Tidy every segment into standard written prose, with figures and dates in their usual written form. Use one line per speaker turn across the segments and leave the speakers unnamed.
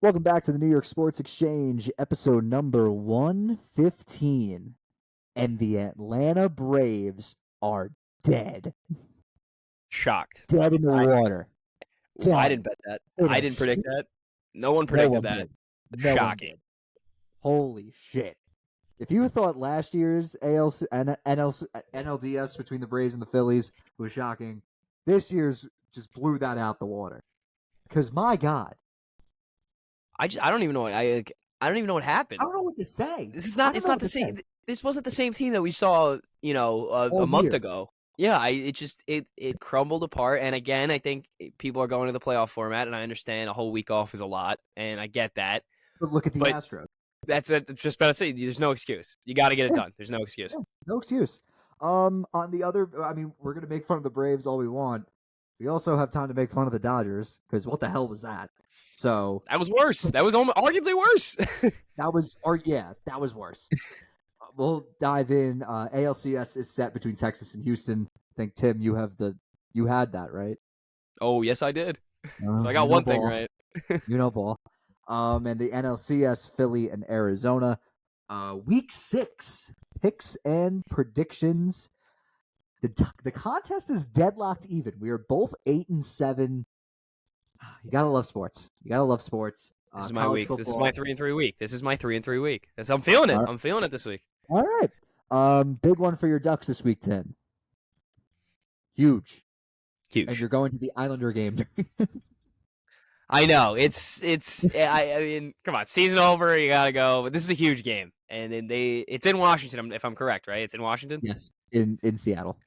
Welcome back to the New York Sports Exchange, episode number 115. And the Atlanta Braves are dead.
Shocked.
Dead in the water.
I
Dead.
didn't bet that.
In
I
a
didn't predict
shit-
that. No one
No
predicted
one
that.
did. No one
Shocking.
did. Holy shit. If you thought last year's NLDS between the Braves and the Phillies was shocking, this year's just blew that out the water. Because, my God.
I don't even know. I don't even know what happened.
I don't know what to say.
This is not. It's not the same. This wasn't the same team that we saw. A month ago. Yeah. It crumbled apart. And again, I think people are going to the playoff format, and I understand a whole week off is a lot, and I get that.
But look at the Astros.
That's it. Just about to say, there's no excuse. You got to get it done. There's no excuse.
Yeah, no excuse. On the other, we're gonna make fun of the Braves all we want. We also have time to make fun of the Dodgers because what the hell was that? So
that was worse. That was arguably worse.
that was worse. We'll dive in. ALCS is set between Texas and Houston. I think Tim, you had that right.
Oh yes, I did. So I got one thing right.
Ball. And the NLCS, Philly and Arizona. Week 6 picks and predictions. The contest is deadlocked even. We are both 8-7. You gotta love sports.
This is my week. Football. This is my 3-3 week. This is my 3-3 week. I'm feeling it. I'm feeling it this week.
All right. Big one for your Ducks this week, Tim. Huge. And you're going to the Islander game.
I know. I mean, come on. Season over. You gotta go. But this is a huge game, and then it's in Washington. If I'm correct, right? It's in Washington.
Yes, in Seattle.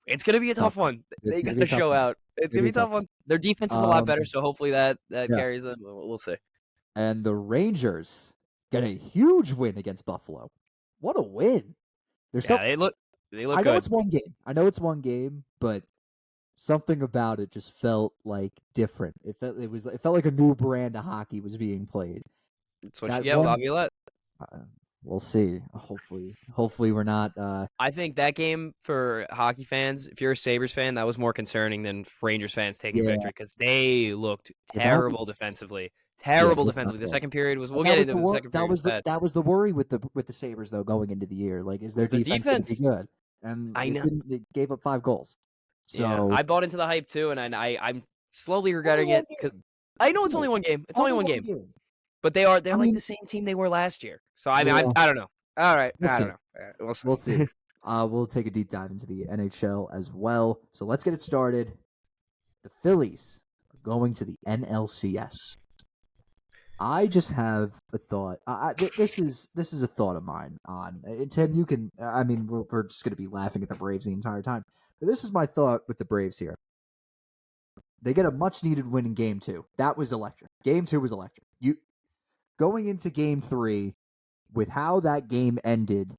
It's gonna be a tough one. They got the show out. It's gonna be a tough one. Their defense is a lot better, so hopefully that carries them. We'll see.
And the Rangers get a huge win against Buffalo. What a win!
They look good.
I know it's one game, but something about it just felt like different. It felt like a new brand of hockey was being played.
That's what you get with Laviolette.
We'll see. Hopefully we're not.
I think that game for hockey fans, if you're a Sabres fan, that was more concerning than Rangers fans taking victory because they looked terrible defensively. Defensively. The second period was. We'll get into the second period.
That was the worry with the Sabres though going into the year. Like, is their defense going to be good? And
I know
they gave up 5 goals. So
I bought into the hype too, and I'm slowly regretting it because I know it's only one game. It's only one game. But they're like the same team they were last year. So I don't know. All right, I don't know.
We'll see. We'll take a deep dive into the NHL as well. So let's get it started. The Phillies are going to the NLCS. I just have a thought. This is a thought of mine. Tim, you can. We're just going to be laughing at the Braves the entire time. But this is my thought with the Braves here. They get a much needed win in Game 2. That was electric. Game 2 was electric. Going into Game 3, with how that game ended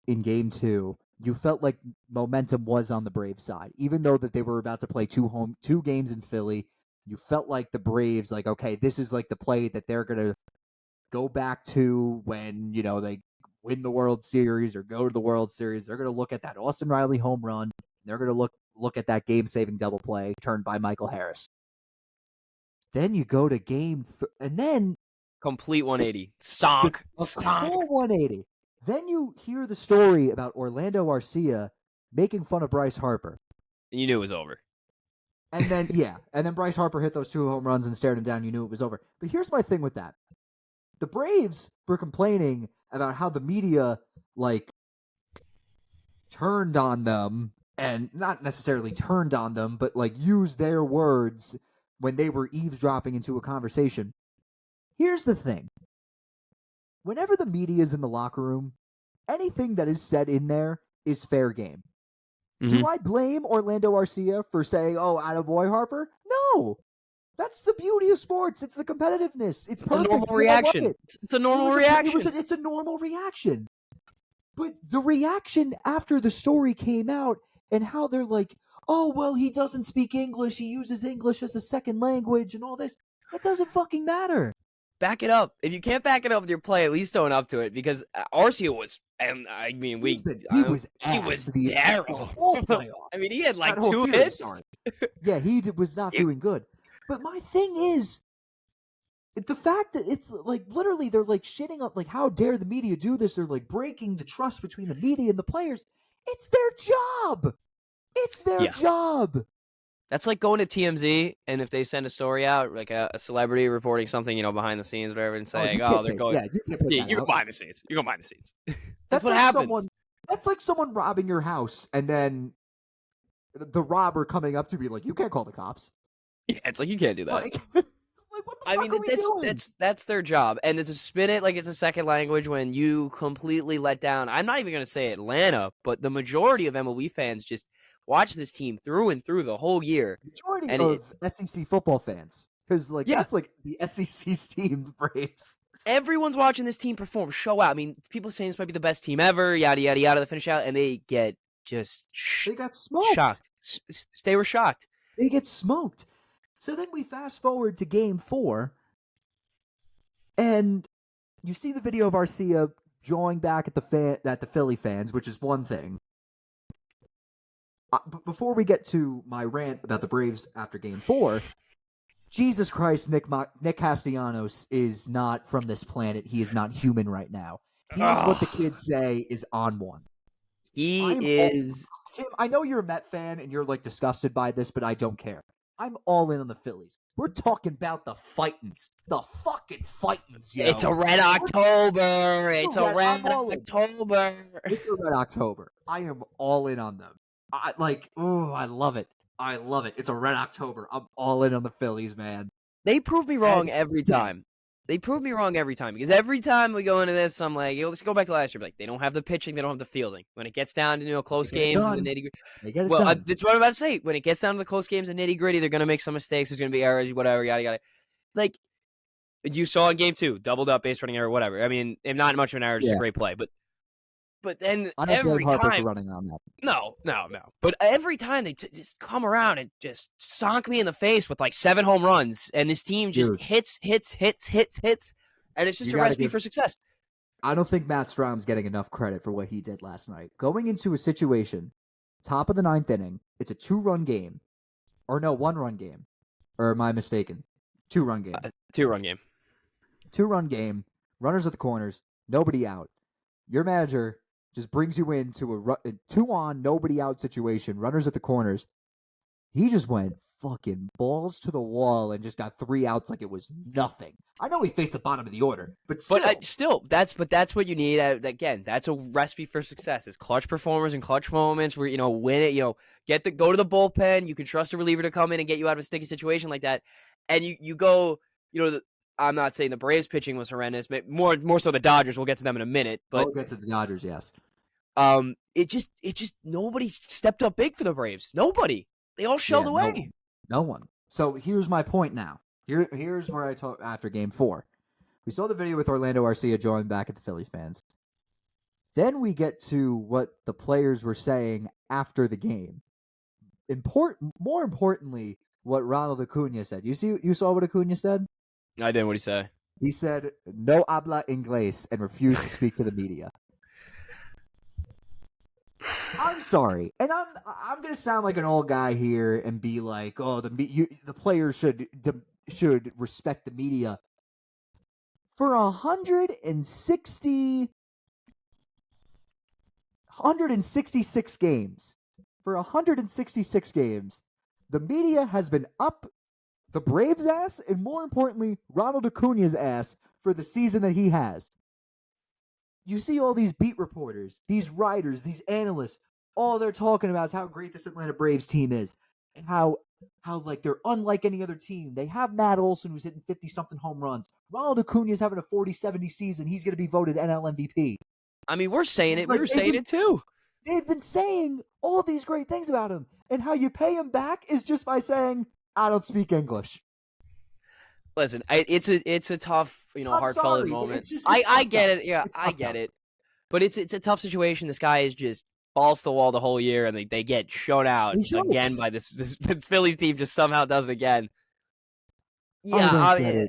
in Game 2, you felt like momentum was on the Braves side. Even though that they were about to play 2 games in Philly, you felt like the Braves, like, okay, this is like the play that they're going to go back to when, they win the World Series or go to the World Series. They're going to look at that Austin Riley home run. They're going to look at that game-saving double play turned by Michael Harris. Then you go to and then
complete 180. Sonk.
Full 180. Then you hear the story about Orlando Arcia making fun of Bryce Harper.
And you knew it was over.
And then Bryce Harper hit those 2 home runs and stared him down. You knew it was over. But here's my thing with that. The Braves were complaining about how the media, turned on them, and not necessarily turned on them, but, used their words when they were eavesdropping into a conversation. Here's the thing. Whenever the media is in the locker room, anything that is said in there is fair game. Mm-hmm. Do I blame Orlando Arcia for saying, "Oh, attaboy Harper"? No. That's the beauty of sports. It's the competitiveness. It's perfect.
A normal reaction. It's a normal reaction.
It's a normal reaction. But the reaction after the story came out and how they're like, "Oh, well, he doesn't speak English. He uses English as a second language and all this." That doesn't fucking matter.
Back it up. If you can't back it up with your play, at least own up to it because Arcia was, and I mean, he was terrible. I mean, he had 2 hits.
Yeah, he was not doing good. But my thing is, The fact that it's like literally they're like shitting up, like, how dare the media do this? They're like breaking the trust between the media and the players. It's their job. It's their job.
That's like going to TMZ, and if they send a story out, like a celebrity reporting something, behind the scenes, whatever, and saying, they're going, you're behind the scenes. You're going behind the scenes. That's what
like
happens.
That's like someone robbing your house, and then the robber coming up to be like, you can't call the cops.
Yeah, it's like, you can't do that.
Like what the fuck are we doing?
That's their job, and to spin it like it's a second language when you completely let down. I'm not even going to say Atlanta, but the majority of MLB fans just watch this team through and through the whole year.
Majority of SEC football fans, because that's like the SEC's team, the Braves.
Everyone's watching this team perform, show out. I mean, people saying this might be the best team ever, yada yada yada. The finish out, and they get
they got smoked.
Shocked. They were shocked.
They get smoked. So then we fast forward to Game 4, and you see the video of Arcia jawing back at the Philly fans, which is one thing. Before we get to my rant about the Braves after Game 4, Jesus Christ, Nick Castellanos is not from this planet. He is not human right now. He is what the kids say is on one. Tim, I know you're a Met fan and you're like disgusted by this, but I don't care. I'm all in on the Phillies. We're talking about the fightins. The fucking fightins, yo.
It's a red October. It's a red October.
It's a red October. I am all in on them. I love it. I love it. It's a red October. I'm all in on the Phillies, man.
They prove me wrong every time. They prove me wrong every time, because every time we go into this, I'm like, let's go back to last year. Like, they don't have the pitching, they don't have the fielding. When it gets down to close games and the nitty gritty, that's what I'm about to say. When it gets down to the close games and nitty gritty, they're gonna make some mistakes. There's gonna be errors, whatever, yada yada. Like you saw in Game 2, doubled up base running error, whatever. I mean, not much of an error, just a great play, but then every time,
running on that.
No. But every time they just come around and just sonk me in the face with like 7 home runs, and this team just hits, and it's just a recipe for success.
I don't think Matt Strom's getting enough credit for what he did last night. Going into a situation, top of the 9th inning, it's a 2-run game. Or no, 1-run game. Or am I mistaken? 2-run game.
2-run game.
2-run game. Runners at the corners. Nobody out. Your manager just brings you into a 2-on, nobody out situation, runners at the corners. He just went fucking balls to the wall and just got 3 outs like it was nothing. I know he faced the bottom of the order, but still.
That's what you need. Again, that's a recipe for success. Is clutch performers and clutch moments where, win it, go to the bullpen. You can trust a reliever to come in and get you out of a sticky situation like that. And you go, I'm not saying the Braves pitching was horrendous, but more so the Dodgers. We'll get to them in a minute. But
we'll get to the Dodgers, yes.
It just nobody stepped up big for the Braves. Nobody. They all shelled away.
No one. So here's my point now. Here's where I talk after Game 4. We saw the video with Orlando Arcia joining back at the Phillies fans. Then we get to what the players were saying after the game. More importantly, what Ronald Acuna said. You saw what Acuna said?
I didn't. What did he say?
He said, "No habla inglés," and refused to speak to the media. I'm sorry, and I'm gonna sound like an old guy here and be like, "Oh, the players should respect the media." For 166 games, the media has been up the Braves' ass, and more importantly, Ronald Acuna's ass for the season that he has. You see all these beat reporters, these writers, these analysts, all they're talking about is how great this Atlanta Braves team is, and how like they're unlike any other team. They have Matt Olson, who's hitting 50-something home runs. Ronald Acuna's having a 40-70 season. He's going to be voted NL MVP.
I mean, we're saying it. We were saying it too.
They've been saying all these great things about him, and how you pay him back is just by saying, "I don't speak English."
Listen, it's a tough, heartfelt moment. I get it. Yeah, I get it. But it's a tough situation. This guy is just balls to the wall the whole year, and they get shown out again by this Phillies team. Just somehow does it again. Yeah,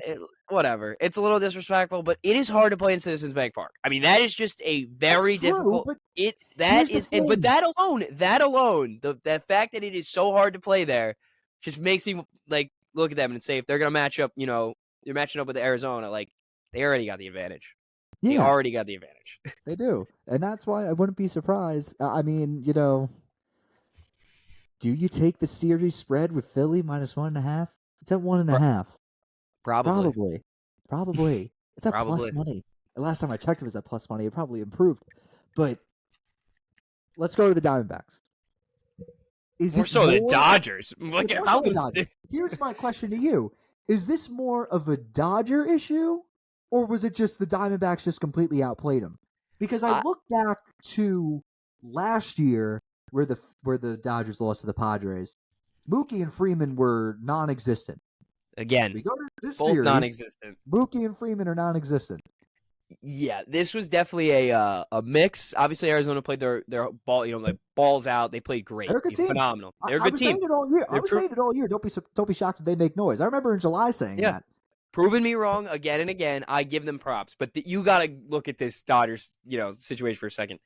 whatever. It's a little disrespectful, but it is hard to play in Citizens Bank Park. I mean, that is just a very difficult. But that alone, the fact that it is so hard to play there, just makes me like look at them and say if they're gonna match up, you're matching up with Arizona, like they already got the advantage.
Yeah,
they already got the advantage.
they do, and that's why I wouldn't be surprised. I mean, do you take the series spread with Philly -1.5? It's at 1.5.
Probably.
Probably. It's at
Probably.
plus money. The last time I checked, it was at plus money. It probably improved, but let's go to the Diamondbacks.
More so the Dodgers. Like,
Here's my question to you: is this more of a Dodger issue, or was it just the Diamondbacks just completely outplayed them? Because I look back to last year, where the Dodgers lost to the Padres, Mookie and Freeman were non-existent.
Again,
we go to this
both
series,
non-existent.
Mookie and Freeman are non-existent.
Yeah, this was definitely a mix. Obviously, Arizona played their ball, like balls out. They played great,
They're a good team.
Phenomenal. They're a good team.
Saying it all year. I was saying it all year. Don't be shocked if they make noise. I remember in July saying that.
Proving me wrong again and again. I give them props, but you got to look at this Dodgers, situation for a second.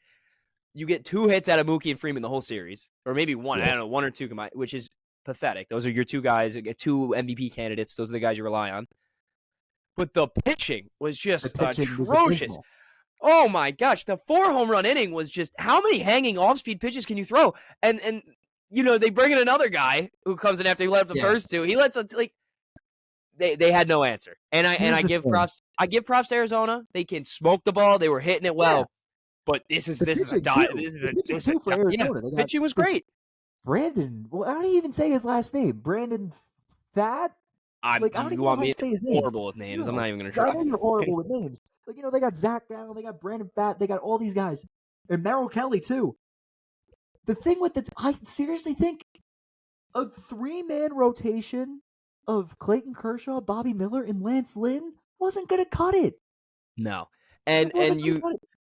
You get 2 hits out of Mookie and Freeman the whole series, or maybe one. Yeah. I don't know, 1 or 2 combined, which is pathetic. Those are your 2 guys, 2 MVP candidates. Those are the guys you rely on. But the pitching was just atrocious. Oh my gosh, the 4 home run inning was just, how many hanging off-speed pitches can you throw? And they bring in another guy who comes in after he let up the first 2. He lets up, like, they had no answer. And I give props to Arizona. They can smoke the ball. They were hitting it well. Yeah. But this is a pitching was great.
Brandon, well, how do you even say his last name? Brandon Thad?
I don't even want me to say his name. Horrible with names. I'm not even going to try.
You're horrible with names. Like, they got Zach Gallen, they got Brandon Pfaadt, they got all these guys. And Merrill Kelly, too. The thing with I seriously think a 3-man rotation of Clayton Kershaw, Bobby Miller, and Lance Lynn wasn't going to cut it.
No. And you...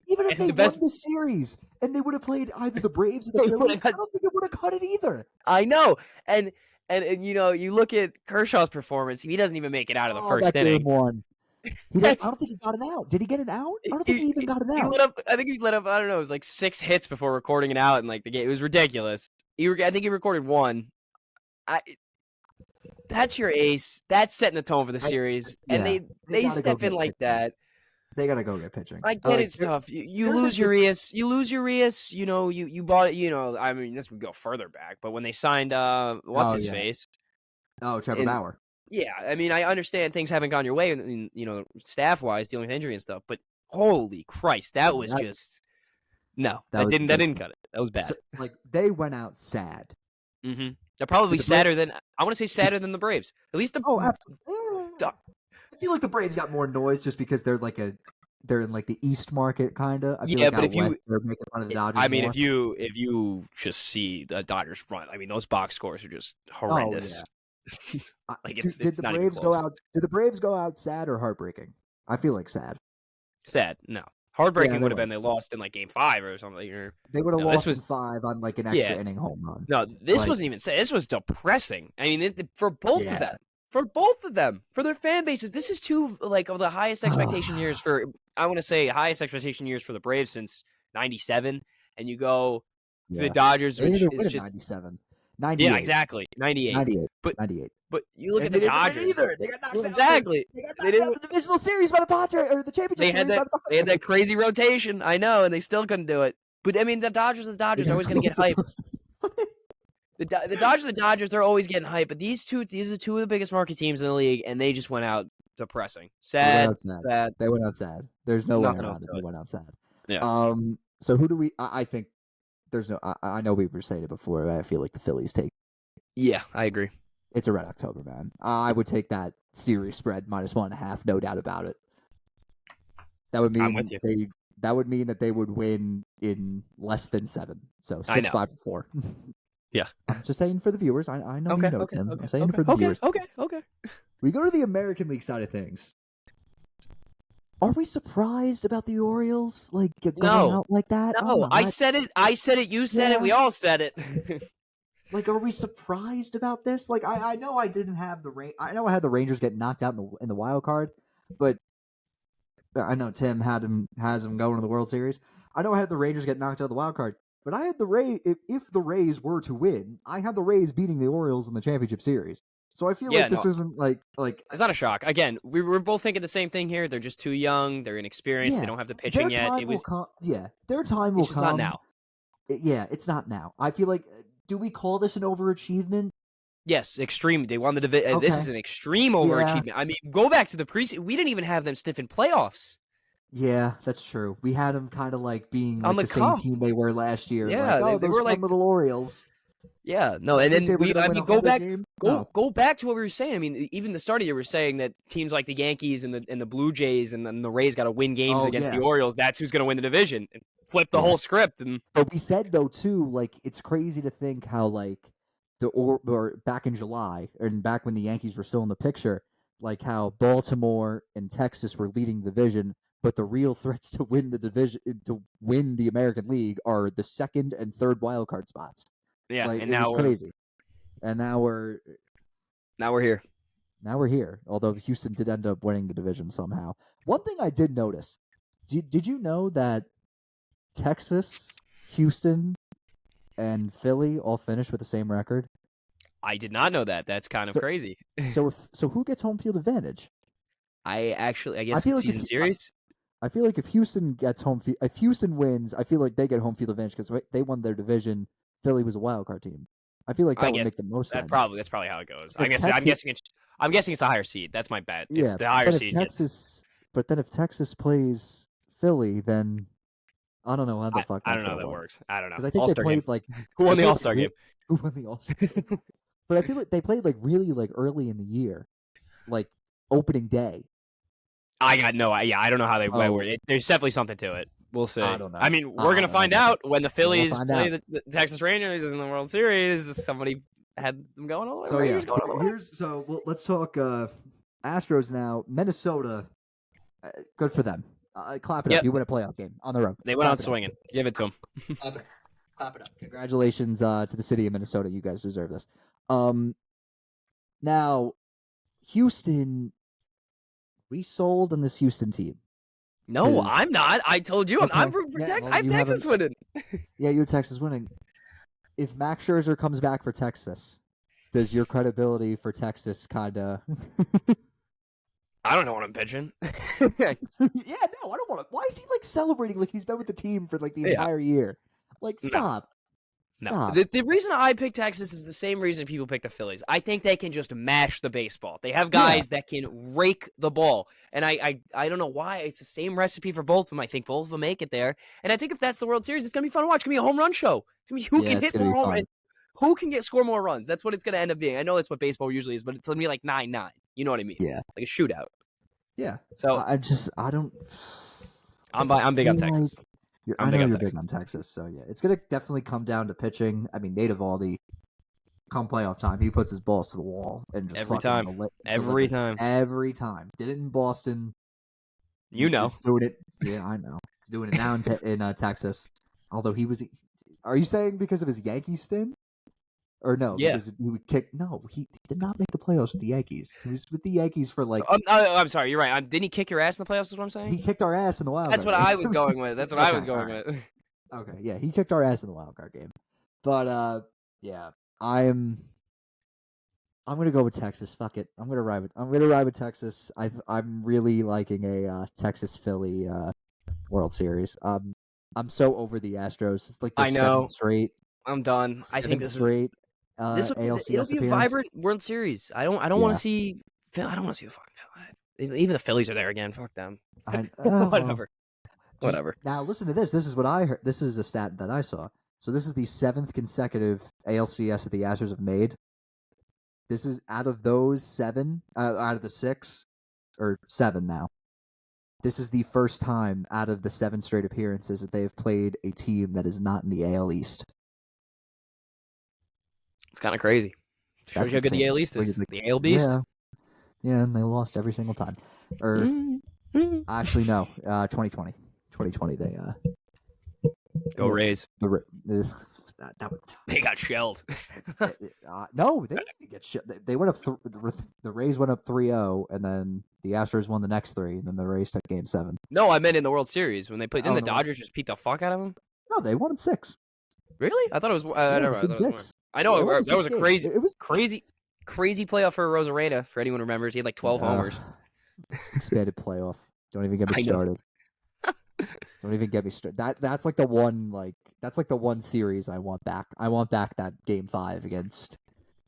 Even if they won the series and they would have played either the Braves or the Phillies, I don't think it would have cut it either.
I know. And you look at Kershaw's performance, he doesn't even make it out of the first inning.
I don't think he got an out. Did he get an out? I don't think he even got an out.
I think he let up, I don't know, it was like 6 hits before recording it out, and like the game, it was ridiculous. I think he recorded 1. That's your ace. That's setting the tone for the series. And they step in like that.
They gotta go get pitching.
I get it's tough. You lose Urias. You bought it. I mean, this would go further back, but when they signed what's his face?
Oh, Trevor Bauer.
Yeah, I mean, I understand things haven't gone your way, staff wise, dealing with injury and stuff. But holy Christ, that was just that didn't cut it. That was bad.
So, they went out sad.
Mm-hmm. They're probably sadder than the Braves. At least
absolutely. I feel like the Braves got more noise just because they're in the East market kind of.
But if
they're making fun of the Dodgers.
I mean, more. if you just see the Dodgers run, I mean, those box scores are just horrendous.
Oh, yeah. Did the Braves go out sad or heartbreaking? I feel like sad.
Sad, no. Heartbreaking would have been they lost in Game 5 or something.
They would have lost in 5 on an extra inning home run.
No, this wasn't even sad. This was depressing. I mean, for both of them. For both of them, for their fan bases, this is 2 of the highest expectation years for. I want to say highest expectation years for the Braves since '97, and you go to the Dodgers, which is just
97, 98.
Yeah, exactly, 98.
98.
But you look at the Dodgers.
They got knocked
exactly.
They got knocked out the divisional series by the Padres, or the championship series by the Padres.
They had that crazy rotation. I know, and they still couldn't do it. But I mean, the Dodgers are always going to get hyped. The Dodgers, they're always getting hyped, but these are 2 of the biggest market teams in the league, and they just went out depressing. Sad.
They went out sad. There's no way around it. They went out sad.
Yeah.
So who do we? I think there's no. I know we were saying it before. But I feel like the Phillies take.
Yeah, I agree.
It's a Red October, man. I would take that series spread -1.5, no doubt about it. That would mean
I'm with you.
That would mean that they would win in less than 7. So 6-5-4.
Yeah.
I'm just saying for the viewers. I know you know Tim. I'm saying for the viewers.
Okay.
We go to the American League side of things. Are we surprised about the Orioles going out like that?
No, I said it. You said it. We all said it.
Are we surprised about this? I know I didn't have I know I had the Rangers get knocked out in the wild card, but I know Tim has them going to the World Series. I know I had the Rangers get knocked out of the wild card. But I had the Rays. If the Rays were to win, I had the Rays beating the Orioles in the championship series. So I feel
Yeah,
like this
no,
isn't like
it's not a shock. Again, we're both thinking the same thing here. They're just too young. They're inexperienced. They
yeah,
don't have the
their
pitching yet.
time will come. Yeah, their time will
It's just not
come.
now.
Yeah, it's not now. I feel like, do we call this an overachievement?
Yes, extreme. They won the division. This
Okay.
is an extreme
Yeah.
overachievement. I mean, go back to the preseason. We didn't even have them stiff in playoffs.
Yeah, that's true. We had them kind of like being
On
like
the
the same
come.
team they were last year.
Yeah,
like,
they
those
were
fun
like
little Orioles.
Yeah, no,
I
and
think they
then
were gonna win a
go
100
back,
game.
go back to what we were saying. I mean, even the start of the year, we were saying that teams like the Yankees and the Blue Jays and then the Rays got to win games against the Orioles. That's who's going to win the division. And flip the whole script. And
but we said though too, like it's crazy to think how like or back in July and back when the Yankees were still in the picture, like how Baltimore and Texas were leading the division, but the real threats to win the division to win the American League are the second and third wild card spots.
Yeah,
like,
and
it
now
was crazy. And now we're
here.
Now we're here. Although Houston did end up winning the division somehow. One thing I did notice: did you know that Texas, Houston, and Philly all finished with the same record?
I did not know that. That's kind of crazy.
So who gets home field advantage?
I guess
feel like
season series.
I feel like if Houston gets if Houston wins, I feel like they get home field advantage because they won their division. Philly was a wild card team. I feel like that would make the most sense.
That's probably how it goes. I'm guessing it's a higher seed. That's my bet. It's the higher seed.
But then if Texas plays Philly, then I don't know how the fuck.
I don't know how that works. I don't know.
Because I think
All-Star
they played
game.
like
who won the All-Star game?
Who won the All-Star game? But I feel like they played like really like early in the year, like opening day.
I don't know how they were. There's definitely something to it. We'll see.
I don't know.
I mean, we're gonna find out when the Phillies play the Texas Rangers in the World Series. Somebody had them going all the way.
So let's talk Astros now. Minnesota, good for them. Clap it up. You win a playoff game on the road.
They went out swinging. Give it to them.
Clap it up. Congratulations to the city of Minnesota. You guys deserve this. Now, Houston, we sold on this Houston team.
No, I'm not. I told you. Okay. I'm rooting for Texas. I have Texas winning.
Yeah, you're Texas winning. If Max Scherzer comes back for Texas, does your credibility for Texas kind of...
I don't know what I'm pitching.
Yeah, no, I don't want to. Why is he like celebrating like he's been with the team for like the entire year? Like, stop.
No. The reason I pick Texas is the same reason people pick the Phillies. I think they can just mash the baseball. They have guys that can rake the ball. And I don't know why. It's the same recipe for both of them. I think both of them make it there. And I think if that's the World Series, it's going to be fun to watch. It's going to be a home run show. It's going to be who can hit more home runs. Who can score more runs? That's what it's going to end up being. I know that's what baseball usually is, but it's going to be like 9-9. You know what I mean?
Yeah.
Like a shootout.
Yeah.
So I'm big on Texas.
I know you're big on Texas, so yeah, it's gonna definitely come down to pitching. I mean, Nate Eovaldi, come playoff time, he puts his balls to the wall and just
every time. Every time.
Did it in Boston.
You know,
he's doing it. Yeah, I know. He's doing it now in Texas. Although he was, are you saying because of his Yankee stint? Or no, because he would kick. No, he did not make the playoffs with the Yankees. He was with the Yankees for like.
I'm sorry, you're right. Didn't he kick your ass in the playoffs? Is what I'm saying.
He kicked our ass in the wild.
That's what I was going with. That's what I was going with.
Okay, yeah, he kicked our ass in the wild card game, but yeah, I'm gonna go with Texas. Fuck it, I'm gonna ride with Texas. I'm really liking a Texas Philly World Series. I'm so over the Astros. It's like the seventh straight.
I'm done. I think this
straight.
It'll be a vibrant World Series. I don't want to see. I don't want to see the fucking Phillies. Even the Phillies are there again. Fuck them. Whatever.
Now listen to this. This is what I heard. This is a stat that I saw. So this is the 7th consecutive ALCS that the Astros have made. This is out of those 7, out of the 6 or 7 now. This is the first time out of the 7 straight appearances that they have played a team that is not in the AL East.
It's kind of crazy. Shows you how good the AL East is. The AL Beast.
Yeah, and they lost every single time. Or actually, no. 2020. 2020. They
go Rays.
They
got shelled.
No, they didn't get shelled. They went up. The Rays went up 3-0, and then the Astros won the next 3, and then the Rays took Game 7.
No, I meant in the World Series when they played. Didn't the Dodgers just beat the fuck out of them?
No, they won in 6.
Really? I thought it was.
It was in 6.
I know that was a crazy. It was crazy. crazy playoff for Rosarena. For anyone who remembers, he had like 12 homers.
Expanded playoff. Don't even get me
I know.
started. Don't even get me started. That's like the one series I want back. I want back that Game 5 against.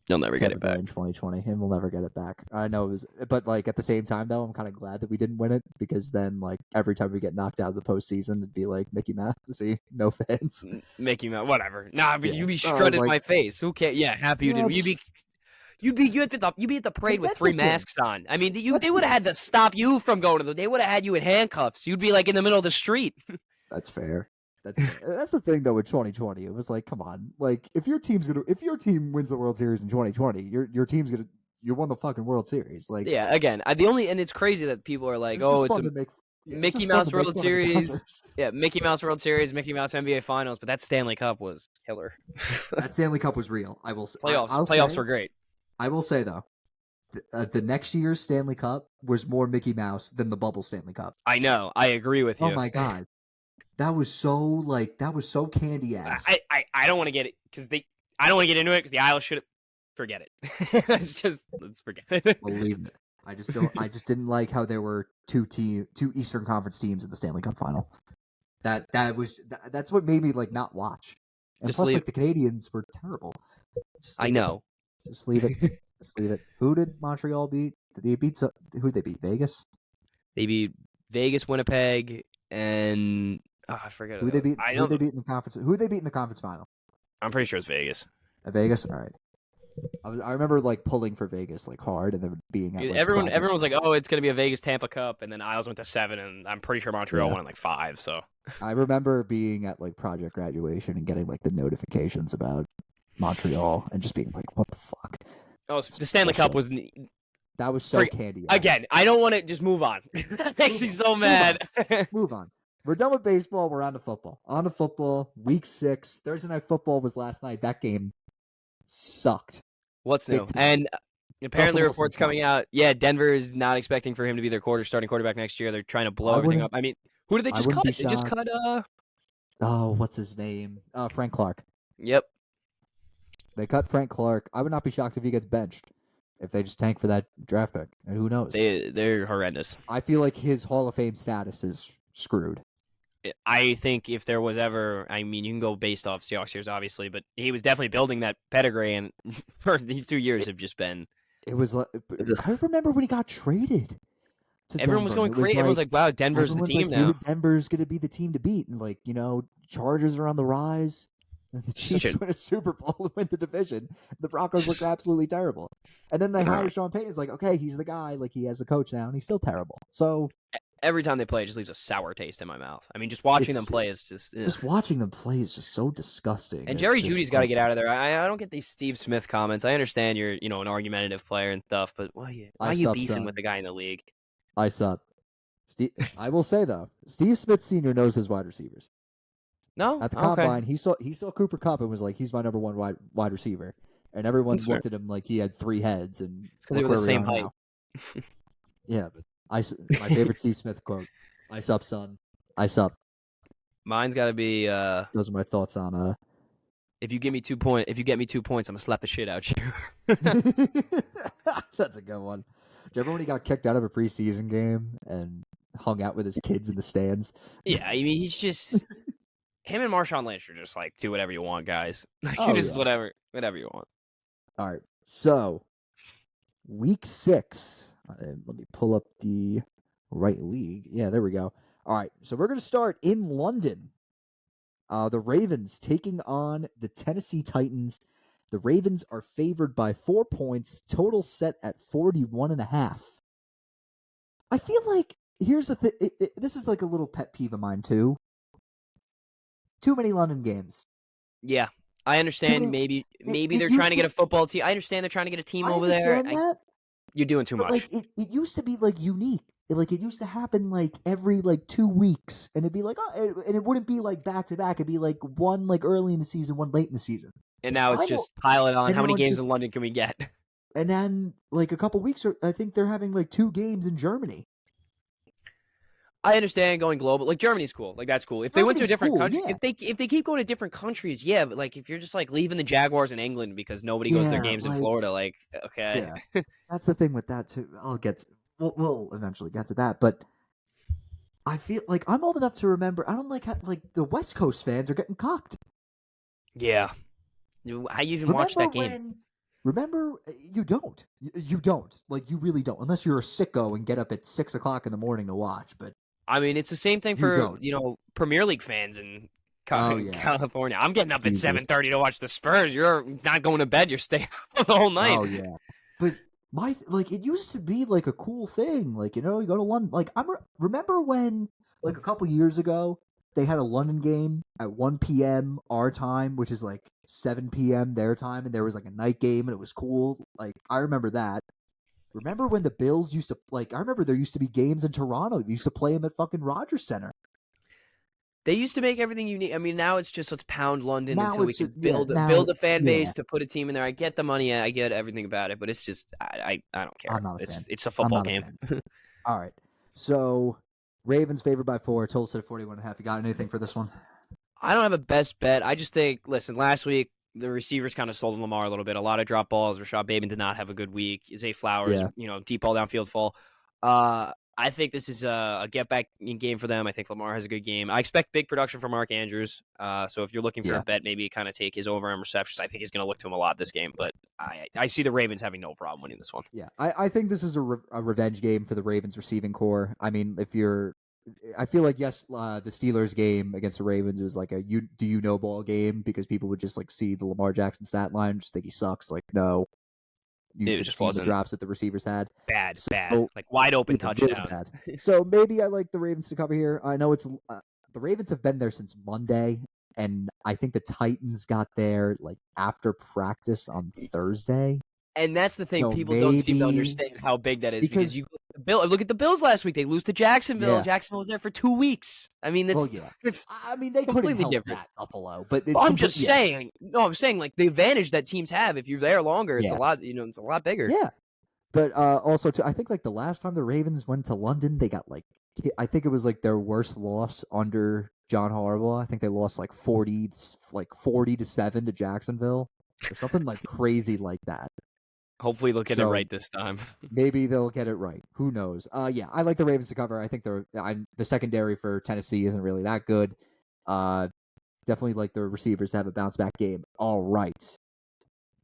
You'll never get it back
in 2020, and we'll never get it back. I know it was, but like at the same time though, I'm kind of glad that we didn't win it because then like every time we get knocked out of the postseason, it'd be like Mickey Mouse. See, no fans.
Mickey Mouse, whatever. Nah, but
Yeah.
you'd be strutting
like-
my face. Who cares? Yeah, happy you
Yeah,
did. You'd be at the parade with
that's
3
the thing.
masks on. I mean, they would have had to stop you from going to the. They would have had you in handcuffs. You'd be like in the middle of the street.
That's fair. That's the thing though with 2020. It was like, come on, like if your team wins the World Series in 2020, your team's gonna you won the fucking World Series. Like
Yeah, again, and it's crazy that people are like,
it's
oh,
just
it's
fun
a
to make
Mickey
just fun
Mouse
to make
World
fun of the
Series.
Dodgers.
Yeah, Mickey Mouse World Series, Mickey Mouse NBA Finals, but that Stanley Cup was killer.
That Stanley Cup was real. I will say.
Playoffs were great.
I will say though, the next year's Stanley Cup was more Mickey Mouse than the bubble Stanley Cup.
I know. I agree with you.
Oh my god, that was so candy ass.
I don't want to get it I don't want to get into it because the Isles should forget it. Let's forget it.
Believe me, I just didn't like how there were two Eastern Conference teams in the Stanley Cup final. That's what made me like not watch. And plus, like the Canadians were terrible.
I know.
Just leave it. Just leave it. Who did Montreal beat? Who did they beat? Vegas.
They beat Vegas, Winnipeg, and I forget
who they beat. Who they beat in the conference? Who they beat in the conference final?
I'm pretty sure it's Vegas.
Vegas. All right. I remember like pulling for Vegas like hard, and then being at, like,
everyone was like, "Oh, it's gonna be a Vegas Tampa Cup," and then Isles went to 7, and I'm pretty sure Montreal won in like 5. So
I remember being at like project graduation and getting like the notifications about Montreal and just being like, "What the fuck?"
Oh, the Stanley Cup was.
That was so candy.
Again, I don't want to just move on. That makes me so mad.
Move on. We're done with baseball. We're on to football. On to football. Week 6. Thursday Night Football was last night. That game sucked.
What's new? And apparently reports coming out. Yeah, Denver is not expecting for him to be their starting quarterback next year. They're trying to blow everything up. I mean, who did they just cut? They just cut.
Oh, what's his name? Frank Clark.
Yep.
They cut Frank Clark. I would not be shocked if he gets benched. If they just tank for that draft pick, and who knows?
They're horrendous.
I feel like his Hall of Fame status is screwed.
I think if there was ever, I mean, you can go based off Seahawks years, obviously, but he was definitely building that pedigree, and for these 2 years have just been.
It was like I remember when he got traded.
Everyone was going crazy. Everyone's like, "Wow, Denver's the team now."
Denver's going to be the team to beat, and like Chargers are on the rise. And the Chiefs win a Super Bowl and win the division. The Broncos look absolutely terrible. And then they hire Sean Payton. It's like, okay, he's the guy. Like, he has a coach now, and he's still terrible. So
every time they play, it just leaves a sour taste in my mouth. I mean, just watching them play is just...
Just watching them play is just so disgusting.
And Jerry Jeudy's got to get out of there. I don't get these Steve Smith comments. I understand you're, an argumentative player and stuff, but why are you beefing with the guy in the league?
I suck. I will say, though, Steve Smith Sr. knows his wide receivers.
No,
at the combine, he saw Cooper Kupp and was like, "He's my number one wide receiver," and everyone looked at him like he had 3 heads and
because they were the same height.
Yeah, but my favorite Steve Smith quote: "I sup, son. I sup."
Mine's got to be.
Those are my thoughts on.
If you get me 2 points, I'm gonna slap the shit out you.
That's a good one. Do you remember when he got kicked out of a preseason game and hung out with his kids in the stands?
Yeah, I mean he's just. Him and Marshawn Lynch are just like, do whatever you want, guys. Whatever you want.
All right. So, week 6. Let me pull up the right league. Yeah, there we go. All right. So, we're going to start in London. The Ravens taking on the Tennessee Titans. The Ravens are favored by 4 points. Total set at 41.5. I feel like, here's the thing. This is like a little pet peeve of mine, too. Too many London games.
Yeah, I understand. Maybe they're trying to get a football team. I understand they're trying to get a team over there. You're doing too much.
Like it used to be like unique. Like it used to happen like every like 2 weeks, and it'd be like and it wouldn't be like back to back. It'd be like one like early in the season, one late in the season.
And now it's just pile it on. How many games in London can we get?
And then like a couple weeks, I think they're having like 2 games in Germany.
I understand going global. Like Germany's cool. Like that's cool. If they went to a
Germany's
different
cool,
country,
yeah.
if they keep going to different countries, yeah. But like if you're just like leaving the Jaguars in England because nobody goes to their
Yeah,
games in
like
Florida, like okay,
yeah. That's the thing with that too. We'll eventually get to that, but I feel like I'm old enough to remember. I don't like how like the West Coast fans are getting cocked.
yeah. How you even watch
Remember
that game?
when? Remember you don't. You don't. Like you really don't, unless you're a sicko and get up at 6 o'clock in the morning to watch. But
I mean, it's the same thing
you
for
don't.
Premier League fans in
Oh yeah,
California. I'm getting up at
Jesus.
7:30 to watch the Spurs. You're not going to bed. You're staying up the whole night.
Oh yeah. But like it used to be like a cool thing. Like you know, you go to London. Like remember when like a couple years ago they had a London game at 1 p.m. our time, which is like 7 p.m. their time, and there was like a night game and it was cool. Like I remember that. Remember when the Bills used to like? I remember there used to be games in Toronto. They used to play them at fucking Rogers Center.
They used to make everything unique. I mean, now it's just let's pound London
Now
until we
it's
can
yeah. Now
build a fan
yeah.
base to put a team in there. I get the money, I get everything about it, but it's just I don't care.
I'm not a fan.
It's a
I'm
football
not a
game.
fan. All right. So Ravens favored by 4. Total set of 41.5. You got anything for this one?
I don't have a best bet. I just think, listen, last week the receivers kind of sold Lamar a little bit. A lot of drop balls. Rashad Bateman did not have a good week. Zay Flowers, deep ball downfield fall. I think this is a get back game for them. I think Lamar has a good game. I expect big production from Mark Andrews. So if you're looking for a bet, maybe kind of take his over on receptions. I think he's going to look to him a lot this game. But I see the Ravens having no problem winning this one.
Yeah, I think this is a revenge game for the Ravens receiving core. I mean, I feel like yes, the Steelers game against the Ravens was like a do you know ball game because people would just like see the Lamar Jackson stat line and just think he sucks. Like no, you should see the drops that the receivers had.
Bad, like wide open touchdown.
Really bad. So maybe I like the Ravens to cover here. I know it's the Ravens have been there since Monday, and I think the Titans got there like after practice on Thursday.
And that's the thing. People don't seem to understand how big that is because you look at the Bills last week. They lose to Jacksonville. Yeah. Jacksonville was there for 2 weeks. I mean,
they couldn't help that, Buffalo. But
I'm just saying. No, I'm saying like the advantage that teams have if you're there longer. It's a lot. It's a lot bigger.
Yeah. But also, too, I think like the last time the Ravens went to London, they got like I think it was like their worst loss under John Harbaugh. I think they lost like 40-7 to Jacksonville or something like crazy like that.
Hopefully they'll get it right this time.
Maybe they'll get it right. Who knows? Yeah, I like the Ravens to cover. I think the secondary for Tennessee isn't really that good. Definitely like the receivers to have a bounce back game. All right.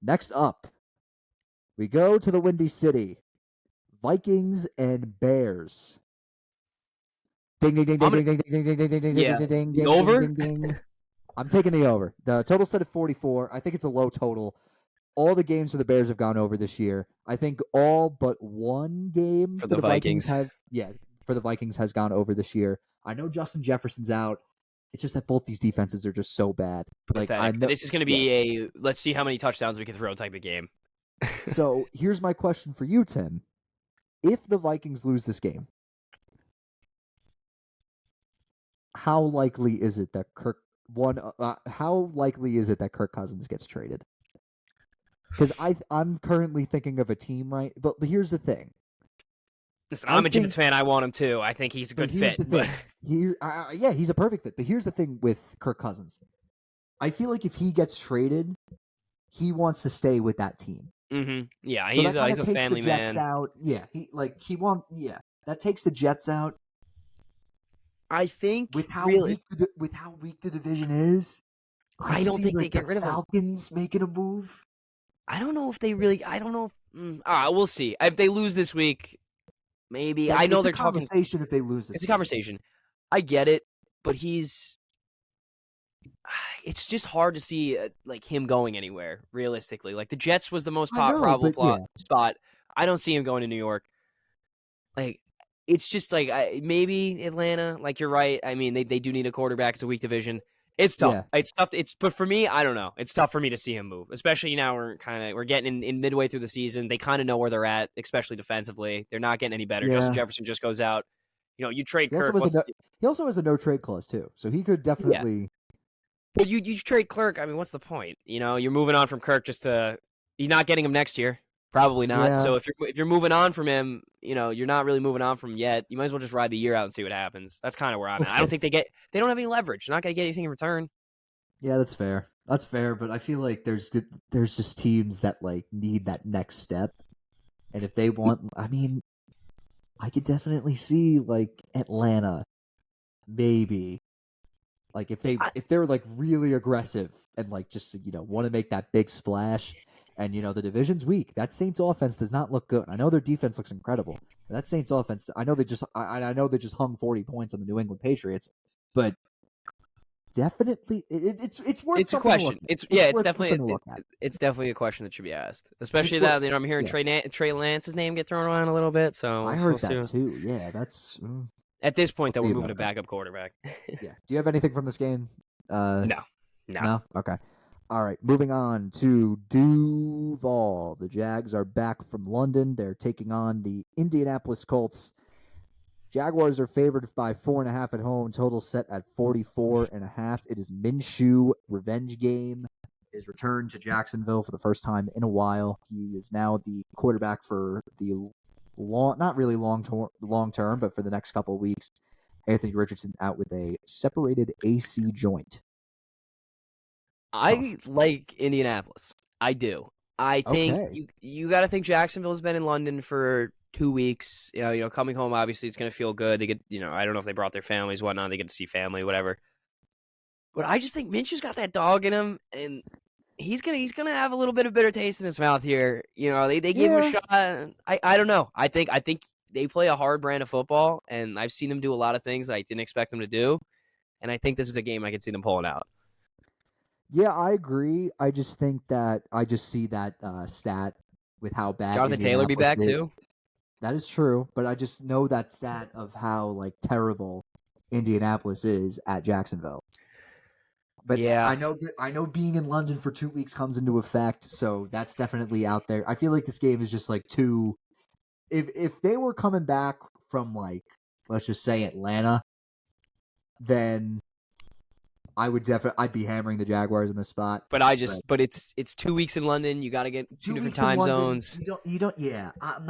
Next up, we go to the Windy City. Vikings and Bears. Ding ding ding ding ding ding ding ding ding ding ding ding ding.
Over?
I'm taking the over. The total set of 44. I think it's a low total. All the games for the Bears have gone over this year. I think all but one game
for the Vikings
for the Vikings has gone over this year. I know Justin Jefferson's out. It's just that both these defenses are just so bad. Like
this is going to be a let's see how many touchdowns we can throw type of game.
So here's my question for you, Tim. If the Vikings lose this game, how likely is it that Kirk Cousins gets traded? Because I'm currently thinking of a team, right? But here's the thing.
Listen, I'm a Jets fan. I want him too. I think he's a good fit.
He's a perfect fit. But here's the thing with Kirk Cousins. I feel like if he gets traded, he wants to stay with that team.
Mm-hmm. Yeah, so he's a family man.
Out. Yeah, that takes the Jets out.
I think
with how weak the division is,
I don't think they get rid of
Falcons making a move.
I don't know if they really. I don't know. We'll see. If they lose this week, maybe. I know they're talking.
It's a conversation if they lose this.
It's a conversation. I get it, but it's just hard to see like him going anywhere realistically. Like the Jets was the most probable spot. I don't see him going to New York. Like it's just like maybe Atlanta. Like you're right. I mean they do need a quarterback. It's a weak division. It's tough. Yeah. It's tough. But for me, I don't know. It's tough for me to see him move, especially now we're getting in midway through the season. They kind of know where they're at, especially defensively. They're not getting any better. Yeah. Justin Jefferson just goes out. You trade Kirk.
He also has a no trade clause too, so he could definitely.
Yeah. But you trade Kirk. I mean, what's the point? You're moving on from Kirk just to you're not getting him next year Probably not.
Yeah.
So if you're moving on from him, you're not really moving on from him yet. You might as well just ride the year out and see what happens. That's kind of where I'm
We'll
at. I don't
see.
think they don't have any leverage. They're not going to get anything in return.
Yeah, that's fair. That's fair, but I feel like there's just teams that like need that next step. And if they want, I mean, I could definitely see like Atlanta, maybe. Like if they're like really aggressive and like just want to make that big splash, and the division's weak. That Saints offense does not look good. I know their defense looks incredible. But that Saints offense, I know they just hung 40 points on the New England Patriots, but definitely it's worth
It's a question. It's definitely a question that should be asked, especially that I'm hearing Trey Lance's name get thrown around a little bit. So
I heard that too. Yeah, that's.
At this point, though, we're moving to backup quarterback.
Yeah. Do you have anything from this game?
No.
Okay. All right. Moving on to Duval. The Jags are back from London. They're taking on the Indianapolis Colts. Jaguars are favored by 4.5 at home. Total set at 44.5. It is Minshew revenge game. Is returned to Jacksonville for the first time in a while. He is now the quarterback for the not really long term, but for the next couple of weeks. Anthony Richardson out with a separated AC joint.
I like Indianapolis. I do. I think you got to think Jacksonville's been in London for 2 weeks. Coming home, obviously, it's going to feel good. They get, I don't know if they brought their families, whatnot. They get to see family, whatever. But I just think Minshew's got that dog in him, and he's gonna have a little bit of bitter taste in his mouth here. They gave him a shot. I don't know. I think they play a hard brand of football, and I've seen them do a lot of things that I didn't expect them to do. And I think this is a game I can see them pulling out.
Yeah, I agree. I just think that I just see that stat with how bad
Jonathan Taylor be back too.
That is true, but I just know that stat of how like terrible Indianapolis is at Jacksonville. But yeah, I know being in London for 2 weeks comes into effect, so that's definitely out there. I feel like this game is just like too. If they were coming back from like, let's just say Atlanta, then I'd be hammering the Jaguars in this spot.
But it's 2 weeks in London. You got to get two different time zones.
You don't. Yeah, I'm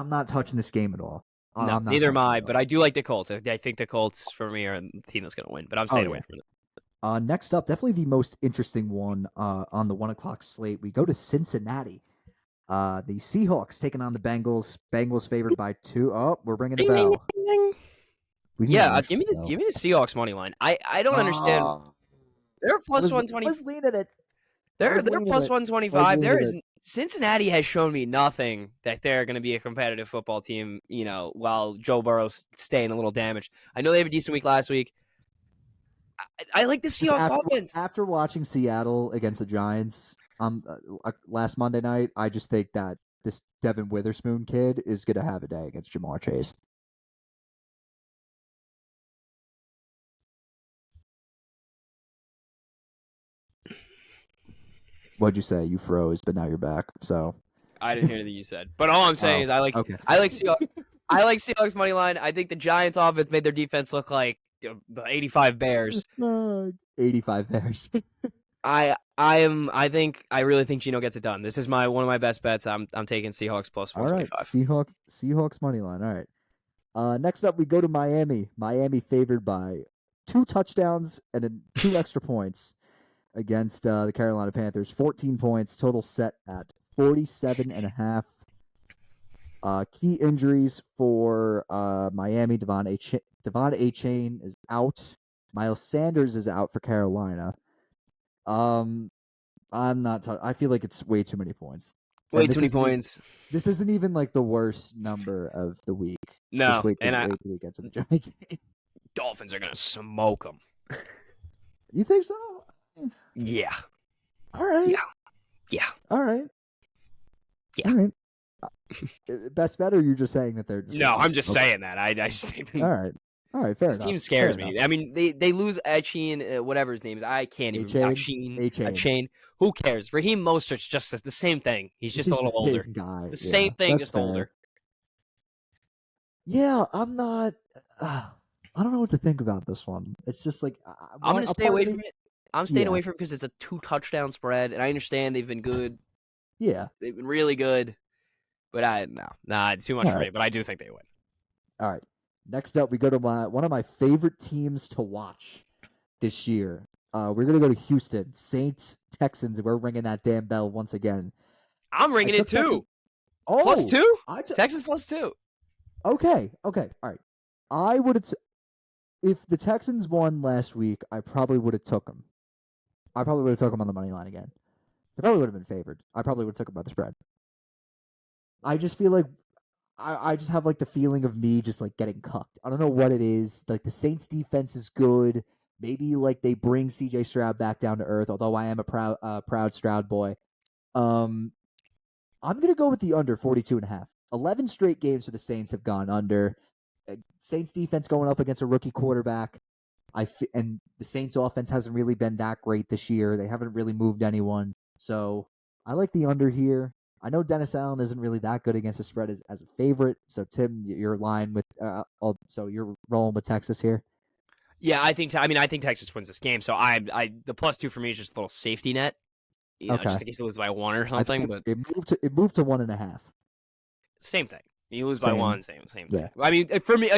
not touching this game at all.
No, neither am I. But I do like the Colts. I think the Colts for me are the team that's going to win. But I'm staying away from it.
Next up, definitely the most interesting one on the 1:00 slate. We go to Cincinnati. The Seahawks taking on the Bengals. Bengals favored by 2. Oh, we're ringing the bell.
Yeah, give me the Seahawks money line. I don't understand. They're plus 120. They're plus 125. Cincinnati has shown me nothing that they're going to be a competitive football team. While Joe Burrow's staying a little damaged. I know they have a decent week last week. I like the Seahawks offense.
After watching Seattle against the Giants last Monday night, I just think that this Devin Witherspoon kid is going to have a day against Jamar Chase. What'd you say? You froze, but now you're back. So
I didn't hear anything you said. But all I'm saying is I like Seahawks. I like Seahawks money line. I think the Giants offense made their defense look like the 85 Bears.
85 Bears.
I really think Gino gets it done. This is one of my best bets. I'm taking Seahawks plus 125.
All right, Seahawks money line. All right. Next up, we go to Miami. Miami favored by 2 touchdowns and 2 extra points against the Carolina Panthers. 14 points, total set at 47.5. Key injuries for Miami. Devon Achane is out. Miles Sanders is out for Carolina. I'm not. I feel like it's way too many points.
Way too many points.
This isn't even like the worst number of the week.
No,
wait till we get to the Giant game.
Dolphins are gonna smoke them.
You think so?
Yeah.
All right.
Yeah.
All right.
Yeah.
All right. Best bet, or you're just saying that they're just
no? I'm just saying that. I just think.
All right. Fair enough.
This team scares me. I mean, they lose Achane, whatever his name is. I can't even. Achane. Who cares? Raheem Mostert's just the same thing. He's just a little older.
Guy.
The same thing, just fair. Older.
Yeah, I'm not. I don't know what to think about this one. It's just like
I'm gonna stay away from it. I'm staying away from it because it's a 2 touchdown spread, and I understand they've been good.
Yeah,
they've been really good. But it's too much for me. But I do think they win.
All right. Next up, we go to one of my favorite teams to watch this year. We're gonna go to Houston Saints Texans. We're ringing that damn bell once again.
I'm ringing it too.
Oh,
+2. Texans +2.
Okay. All right. I would have. If the Texans won last week, I probably would have took them. I probably would have took them on the money line again. They probably would have been favored. I probably would have took them by the spread. I just feel like I just have like the feeling of me just like getting cucked. I don't know what it is. Like the Saints defense is good. Maybe like they bring CJ Stroud back down to earth, although I am a proud Stroud boy. I'm going to go with the under 42.5. 11 straight games for the Saints have gone under. Saints defense going up against a rookie quarterback. And the Saints offense hasn't really been that great this year. They haven't really moved anyone. So I like the under here. I know Dennis Allen isn't really that good against the spread as a favorite. So Tim, you're lying with so you're rolling with Texas here.
Yeah, I think Texas wins this game. So the +2 for me is just a little safety net. Just in case they lose by 1 or something. But
it moved to 1.5.
Same thing. You lose by 1, same thing.
Yeah.
I mean, for me,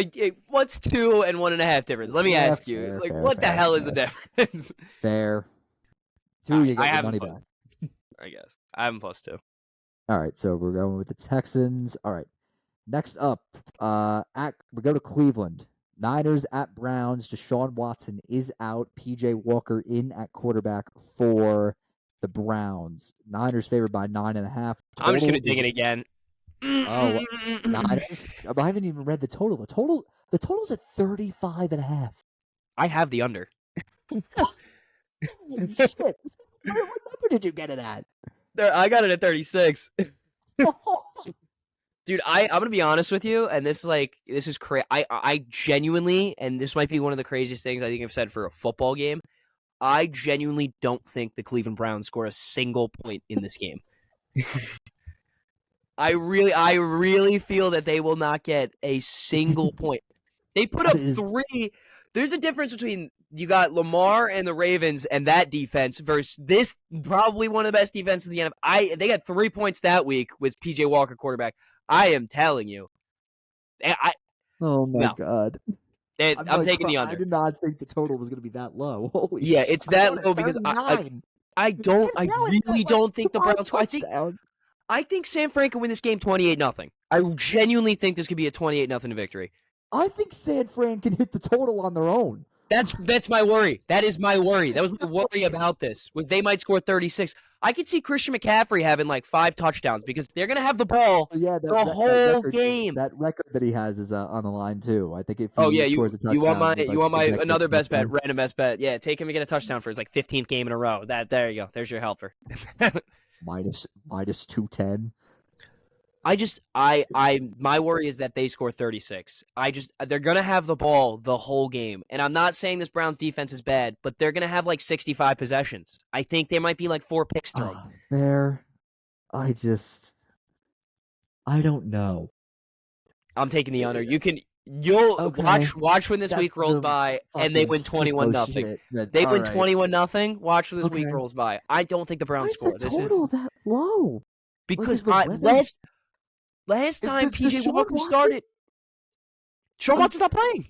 what's 2 and 1.5 difference? Let me ask you, what the hell is the difference?
Fair. 2, you get your money back.
I guess I have them +2.
All right, so we're going with the Texans. All right, next up, we go to Cleveland. Niners at Browns. Deshaun Watson is out. PJ Walker in at quarterback for the Browns. Niners favored by 9.5.
I'm just gonna dig it again.
Oh, Niners. I haven't even read the total. The total's at 35.5.
I have the under.
Holy shit! What number did you get it at?
I got it at 36. Dude, I'm gonna be honest with you, and this is crazy. I genuinely, and this might be one of the craziest things I think I've said for a football game. I genuinely don't think the Cleveland Browns score a single point in this game. I really feel that they will not get a single point. They put up 3. There's a difference between you got Lamar and the Ravens and that defense versus this probably one of the best defenses in the NFL. They got 3 points that week with PJ Walker quarterback. I am telling you.
Oh my God.
I'm taking the under.
I did not think the total was going to be that low. Holy
it's that low because I really don't think the Browns. I think San Fran can win this game 28-0. I genuinely think this could be a 28-0 victory.
I think San Fran can hit the total on their own.
That's my worry. That is my worry. That was my worry about this, was they might score 36. I could see Christian McCaffrey having like 5 touchdowns because they're going to have the ball the whole game.
That record that he has is on the line too. I think if
he
scores a touchdown,
you want my another best bet, random best bet. Yeah, take him to get a touchdown for his like 15th game in a row. There you go. There's your helper.
minus 210.
My worry is that they score 36. They're going to have the ball the whole game. And I'm not saying this Browns defense is bad, but they're going to have like 65 possessions. I think there might be like 4 picks thrown.
I don't know.
I'm taking the under. Watch when this week rolls by and they win 21-0. They win 21-0. Watch when this week rolls by. I don't think the Browns score.
This is that low.
Because last time PJ Walker started, Deshaun Watson's not playing.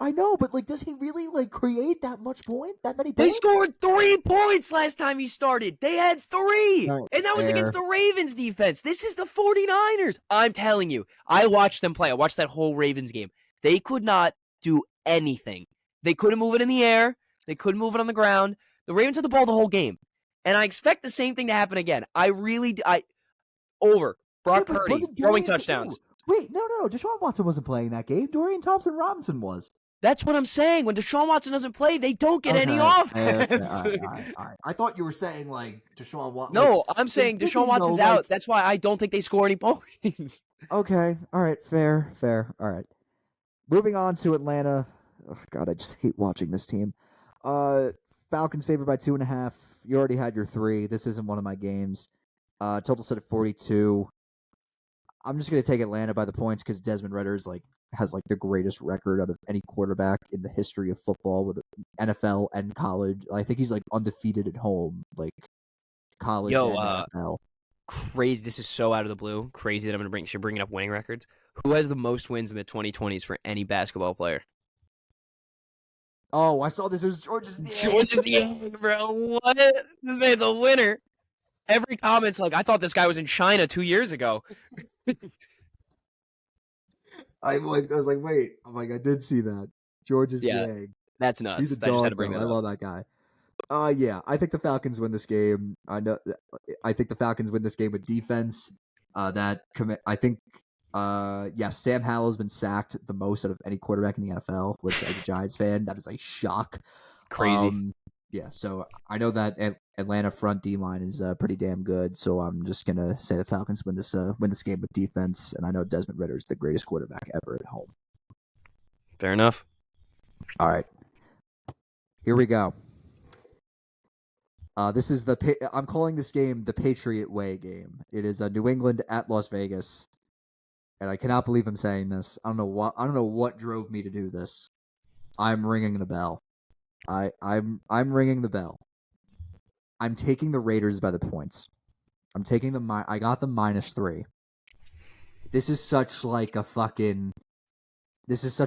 I know, but does he really create that many points?
They scored 3 points last time he started. They had 3, and that was against the Ravens defense. This is the 49ers. I'm telling you, I watched them play. I watched that whole Ravens game. They could not do anything. They couldn't move it in the air. They couldn't move it on the ground. The Ravens had the ball the whole game, and I expect the same thing to happen again. Over. Brock Purdy throwing touchdowns.
Wait, no. Deshaun Watson wasn't playing that game. Dorian Thompson-Robinson was.
That's what I'm saying. When Deshaun Watson doesn't play, they don't get any offense.
All right. I thought you were saying Deshaun Watson.
No, I'm saying Deshaun Watson's out. That's why I don't think they score any points.
Okay. All right. Fair. All right. Moving on to Atlanta. Oh, God, I just hate watching this team. Falcons favored by 2.5. You already had your 3. This isn't one of my games. Total set at 42. I'm just going to take Atlanta by the points because Desmond Ridder has the greatest record out of any quarterback in the history of football with NFL and college. I think he's undefeated at home, college and NFL.
crazy. This is so out of the blue. Crazy that I'm going to bring it up winning records. Who has the most wins in the 2020s for any basketball player?
Oh, I saw this. It was George's
Niang, bro. What? This man's a winner. Every comment's like, I thought this guy was in China 2 years ago.
I was like, wait. I'm like, I did see that. George's
Niang. That's nuts.
He's a dog. I just had to bring that up. I love that guy. Yeah, I think the Falcons win this game. I think the Falcons win this game with defense. I think Sam Howell's been sacked the most out of any quarterback in the NFL, which as a Giants fan, that is a shock.
Crazy.
Yeah, so I know that Atlanta front D line is pretty damn good. So I'm just gonna say the Falcons win this game with defense, and I know Desmond Ridder is the greatest quarterback ever at home.
Fair enough.
All right, here we go. This is I'm calling this game the Patriot Way game. It is New England at Las Vegas, and I cannot believe I'm saying this. I don't know what drove me to do this. I'm ringing the bell. I'm ringing the bell. I'm taking the Raiders by the points. I got them -3. This is such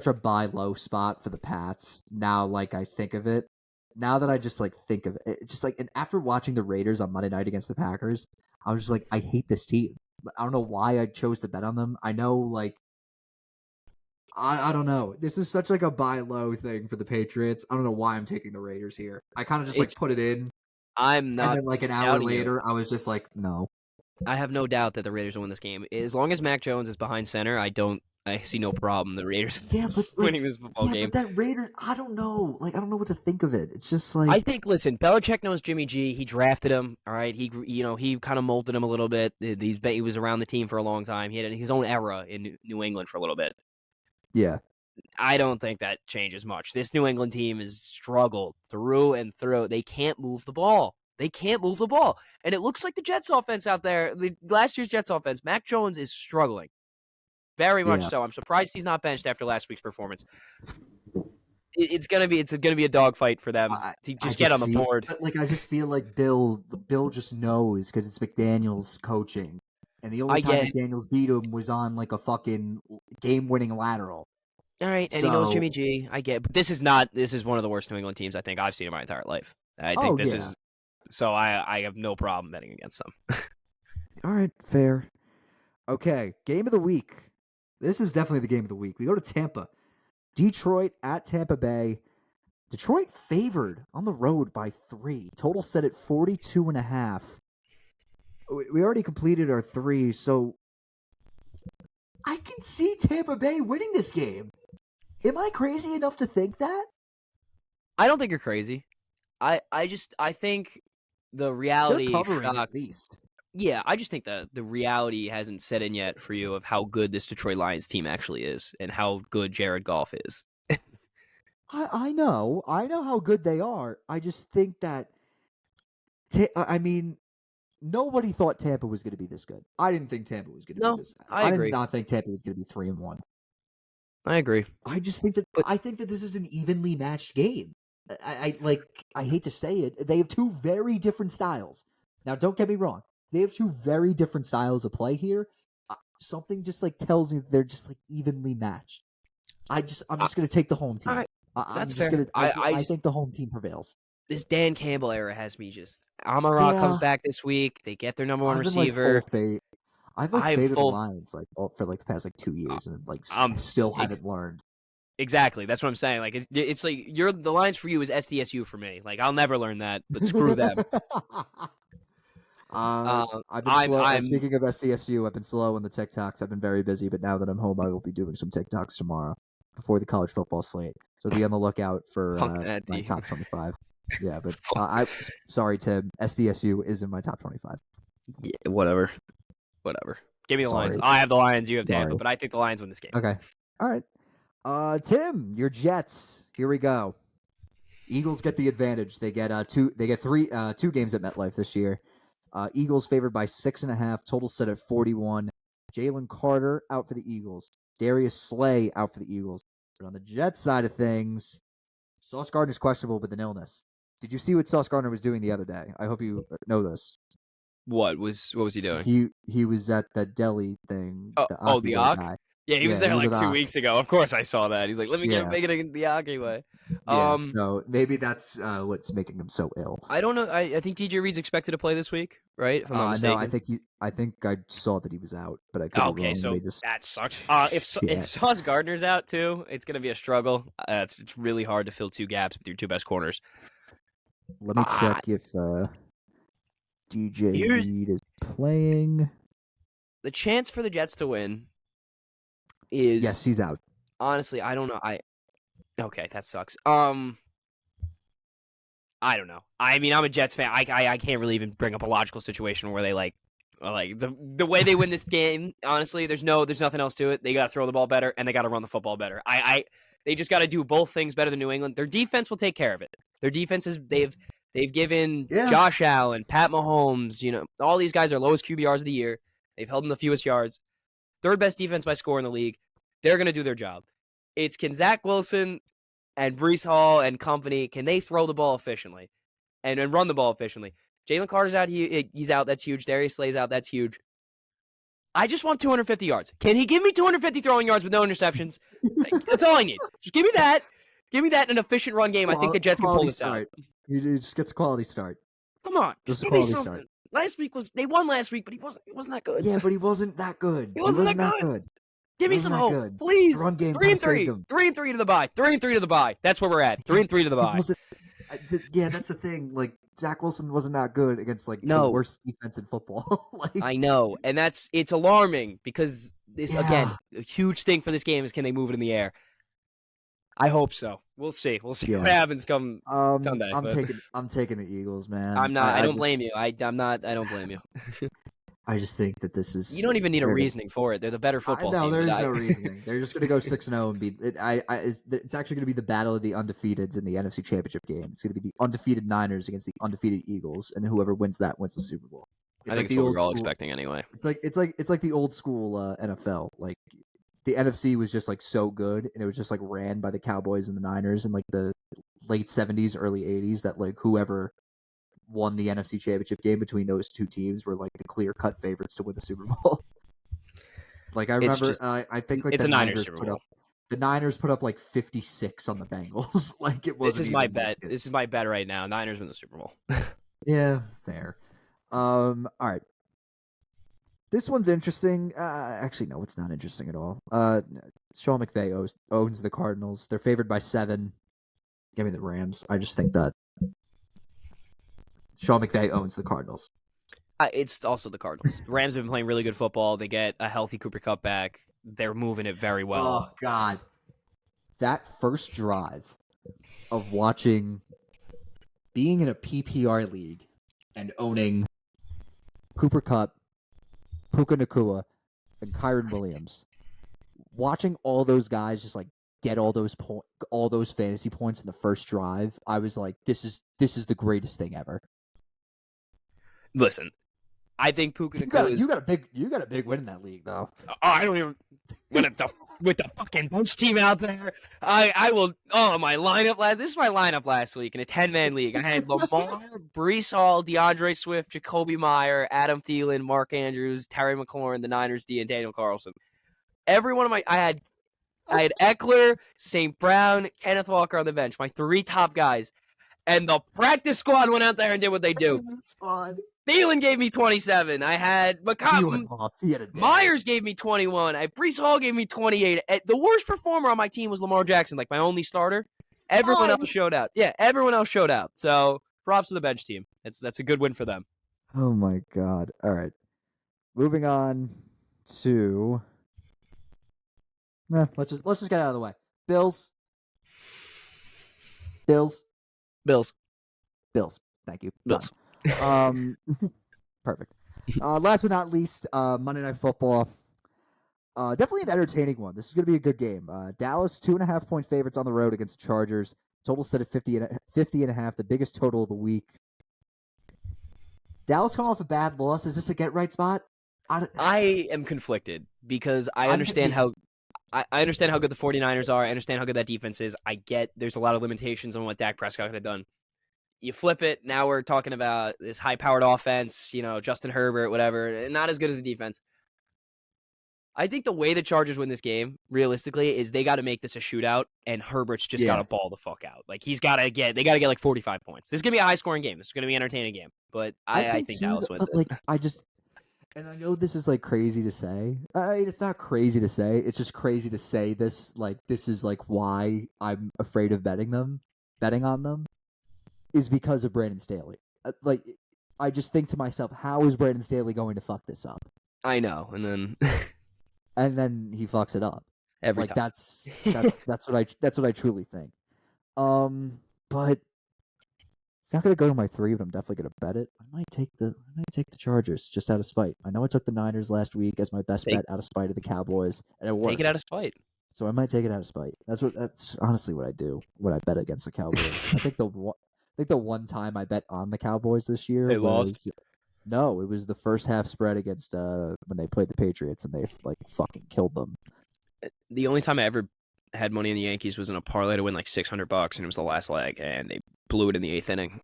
a buy low spot for the Pats. Now, like I think of it. Now that I just think of it, and after watching the Raiders on Monday night against the Packers, I was just like, I hate this team. I don't know why I chose to bet on them. I know, I don't know. This is such a buy low thing for the Patriots. I don't know why I'm taking the Raiders here. I kind of just put it in.
I'm not.
And then an hour later, I was just like, no.
I have no doubt that the Raiders will win this game. As long as Mac Jones is behind center, I see no problem. The Raiders winning this football game.
But that Raiders, I don't know. I don't know what to think of it. It's just like
I think. Listen, Belichick knows Jimmy G. He drafted him. All right. He kind of molded him a little bit. He was around the team for a long time. He had his own era in New England for a little bit.
Yeah.
I don't think that changes much. This New England team has struggled through and through. They can't move the ball. And it looks like the Jets offense out there, last year's Jets offense, Mac Jones is struggling. Very much so. I'm surprised he's not benched after last week's performance. It's gonna be a dogfight for them to get on the board.
But I just feel like Bill just knows because it's McDaniels coaching, and the only time McDaniels beat him was on a fucking game-winning lateral.
All right, and he knows Jimmy G. I get, but this is one of the worst New England teams I think I've seen in my entire life. I think this is. So I have no problem betting against them.
All right, fair. Okay, game of the week. This is definitely the game of the week. We go to Tampa. Detroit at Tampa Bay. Detroit favored on the road by 3. Total set at 42.5. We already completed our 3, so I can see Tampa Bay winning this game. Am I crazy enough to think that?
I don't think you're crazy. I think the reality
they're covering at least.
Yeah, I just think that the reality hasn't set in yet for you of how good this Detroit Lions team actually is and how good Jared Goff is.
I know how good they are. I just think that nobody thought Tampa was going to be this good. I didn't think Tampa was going to be this good.
I agree.
Did not think Tampa was going to be 3-1.
I agree.
I just think that I think that this is an evenly matched game. I hate to say it. They have two very different styles. Now, don't get me wrong. They have two very different styles of play here. Something just tells me they're just evenly matched. I'm just going to take the home team.
That's fair.
I think the home team prevails.
This Dan Campbell era has me just. Amon-Ra comes back this week. They get their number one receiver.
I've faded the Lions for the past 2 years, and still haven't learned.
Exactly, that's what I'm saying. It's the Lions for you is SDSU for me. I'll never learn that, but screw them.
I've been slow. Speaking of SDSU, I've been slow on the TikToks. I've been very busy, but now that I'm home, I will be doing some TikToks tomorrow before the college football slate. So be on the lookout for my top 25. Yeah, but sorry, Tim. SDSU is in my top 25.
Yeah, whatever. Give me the Lions. I have the Lions. You have Tampa, but I think the Lions win this game.
Okay. All right. Tim, your Jets. Here we go. Eagles get the advantage. They get two games at MetLife this year. Eagles favored by 6.5. Total set at 41. Jalen Carter out for the Eagles. Darius Slay out for the Eagles. But on the Jets side of things, Sauce Gardner's questionable with an illness. Did you see what Sauce Gardner was doing the other day? I hope you know this.
What was he doing?
He was at the deli thing.
The Ak?
guy.
Yeah, he was there like 2
Ak.
weeks ago. Of course, I saw that. He's like, "Let me get bacon in the Aki way."
Yeah, so maybe that's what's making him so ill.
I don't know. I think DJ Reed's expected to play this week, right? If I'm not mistaken.
No, I think I saw that he was out, but I couldn't.
Okay, so that sucks. If Sauce Gardner's out too, it's gonna be a struggle. It's really hard to fill 2 gaps with your 2 best corners.
Let me check if DJ Reed is playing.
The chance for the Jets to win is
yes, he's out.
Honestly, I don't know. Okay, that sucks. I don't know. I mean, I'm a Jets fan. I can't really even bring up a logical situation where they like the way they win this game. Honestly, there's nothing else to it. They got to throw the ball better and they got to run the football better. They just got to do both things better than New England. Their defense will take care of it. Their defense is they've given Josh Allen, Pat Mahomes, all these guys are lowest QBRs of the year. They've held them the fewest yards. 3rd best defense by score in the league. They're going to do their job. Can Zach Wilson and Breece Hall and company, can they throw the ball efficiently and run the ball efficiently? Jalen Carter's out. He's out. That's huge. Darius Slay's out. That's huge. I just want 250 yards. Can he give me 250 throwing yards with no interceptions? That's all I need. Just give me that. Give me that in an efficient run game. I think the Jets can pull this out.
He just gets a quality start.
Come on. Just give me something. Start. They won last week, but he wasn't that good.
Yeah, but he wasn't that good.
He wasn't that good. Give me some hope, please.
Run game
3-3. 3-3 to the bye. 3-3 to the bye. That's where we're at. 3-3 to the bye.
Yeah, that's the thing. Like Zach Wilson wasn't that good against the worst defense in football.
I know, and it's alarming because this again, a huge thing for this game is can they move it in the air? I hope so. We'll see. We'll see what happens come Sunday.
I'm taking the Eagles, man.
I'm not. I don't blame you. I'm not. I don't blame you.
I just think that this is.
You don't even need a reasoning for it. They're the better football team.
No, there is no reasoning. They're just going to go 6-0 and be. It's actually going to be the battle of the undefeateds in the NFC Championship game. It's going to be the undefeated Niners against the undefeated Eagles, and then whoever wins that wins the Super Bowl.
I think it's what we're all expecting anyway.
It's like the old school NFL. Like the NFC was just like so good, and it was just like ran by the Cowboys and the Niners in like the late 70s, early 80s. That like whoever won the NFC Championship game between those two teams were like the clear-cut favorites to win the Super Bowl. Like I remember, I think like
it's a Niners Super Bowl.
The Niners put up like 56 on the Bengals. Like it was.
This is my bet. This is my bet right now. Niners win the Super Bowl.
Yeah, fair. All right. This one's interesting. Actually, no, it's not interesting at all. Sean McVay owns the Cardinals. They're favored by 7. Give me the Rams. I just think that Sean McVay owns the Cardinals.
It's also the Cardinals. The Rams have been playing really good football. They get a healthy Cooper Kupp back. They're moving it very well.
Oh, God. That first drive of being in a PPR league and owning Cooper Kupp, Puka Nacua, and Kyron Williams, watching all those guys just like get all those fantasy points in the first drive, I was like, this is the greatest thing ever.
Listen, I think Puka Nacua
you got a big win in that league though.
I don't even with the fucking bunch team out there. I will. Oh, my lineup this is my lineup last week in a 10-man league. I had Lamar, Breece Hall, DeAndre Swift, Jacoby Meyer, Adam Thielen, Mark Andrews, Terry McLaurin, the Niners D, and Daniel Carlson. Every one of I had Eckler, St. Brown, Kenneth Walker on the bench. My 3 top guys, and the practice squad went out there and did what they do. Thielen gave me 27. I had Myers gave me 21. Breece Hall gave me 28. The worst performer on my team was Lamar Jackson, like my only starter. Everyone else showed out. Yeah, everyone else showed out. So props to the bench team. That's a good win for them.
Oh my God. All right. Moving on to let's just get out of the way. Bills. Thank you.
Bills.
Perfect. Last but not least, Monday Night Football. Definitely an entertaining one. This is going to be a good game. Dallas 2.5-point favorites on the road against the Chargers. Total set at 50.5, the biggest total of the week. Dallas coming off a bad loss. Is this a get right spot?
I am conflicted because I understand how good the 49ers are. I understand how good that defense is. I get there's a lot of limitations on what Dak Prescott could have done. you flip it. Now we're talking about this high-powered offense. Justin Herbert, whatever. Not as good as the defense. I think the way the Chargers win this game, realistically, is they got to make this a shootout, and Herbert's just got to ball the fuck out. Like they got to get like 45 points. This is gonna be a high-scoring game. This is gonna be an entertaining game. But I think Dallas wins.
But like and I know this is like crazy to say. It's not crazy to say. It's just crazy to say this. Like this is like why I'm afraid of betting on them, is because of Brandon Staley. Like I just think to myself, how is Brandon Staley going to fuck this up?
I know, and then.
And then he fucks it up
every time.
That's what I truly think. But it's not gonna go to my 3, but I'm definitely gonna bet it. I might take the Chargers just out of spite. I know I took the Niners last week as my best bet out of spite of the Cowboys, and it worked.
Take it out of spite.
So I might take it out of spite. That's honestly what I do when I bet against the Cowboys. I think the one time I bet on the Cowboys this year
they lost.
No, it was the first half spread against when they played the Patriots, and they like fucking killed them.
The only time I ever had money in the Yankees was in a parlay to win like $600, and it was the last leg, and they blew it in the 8th inning.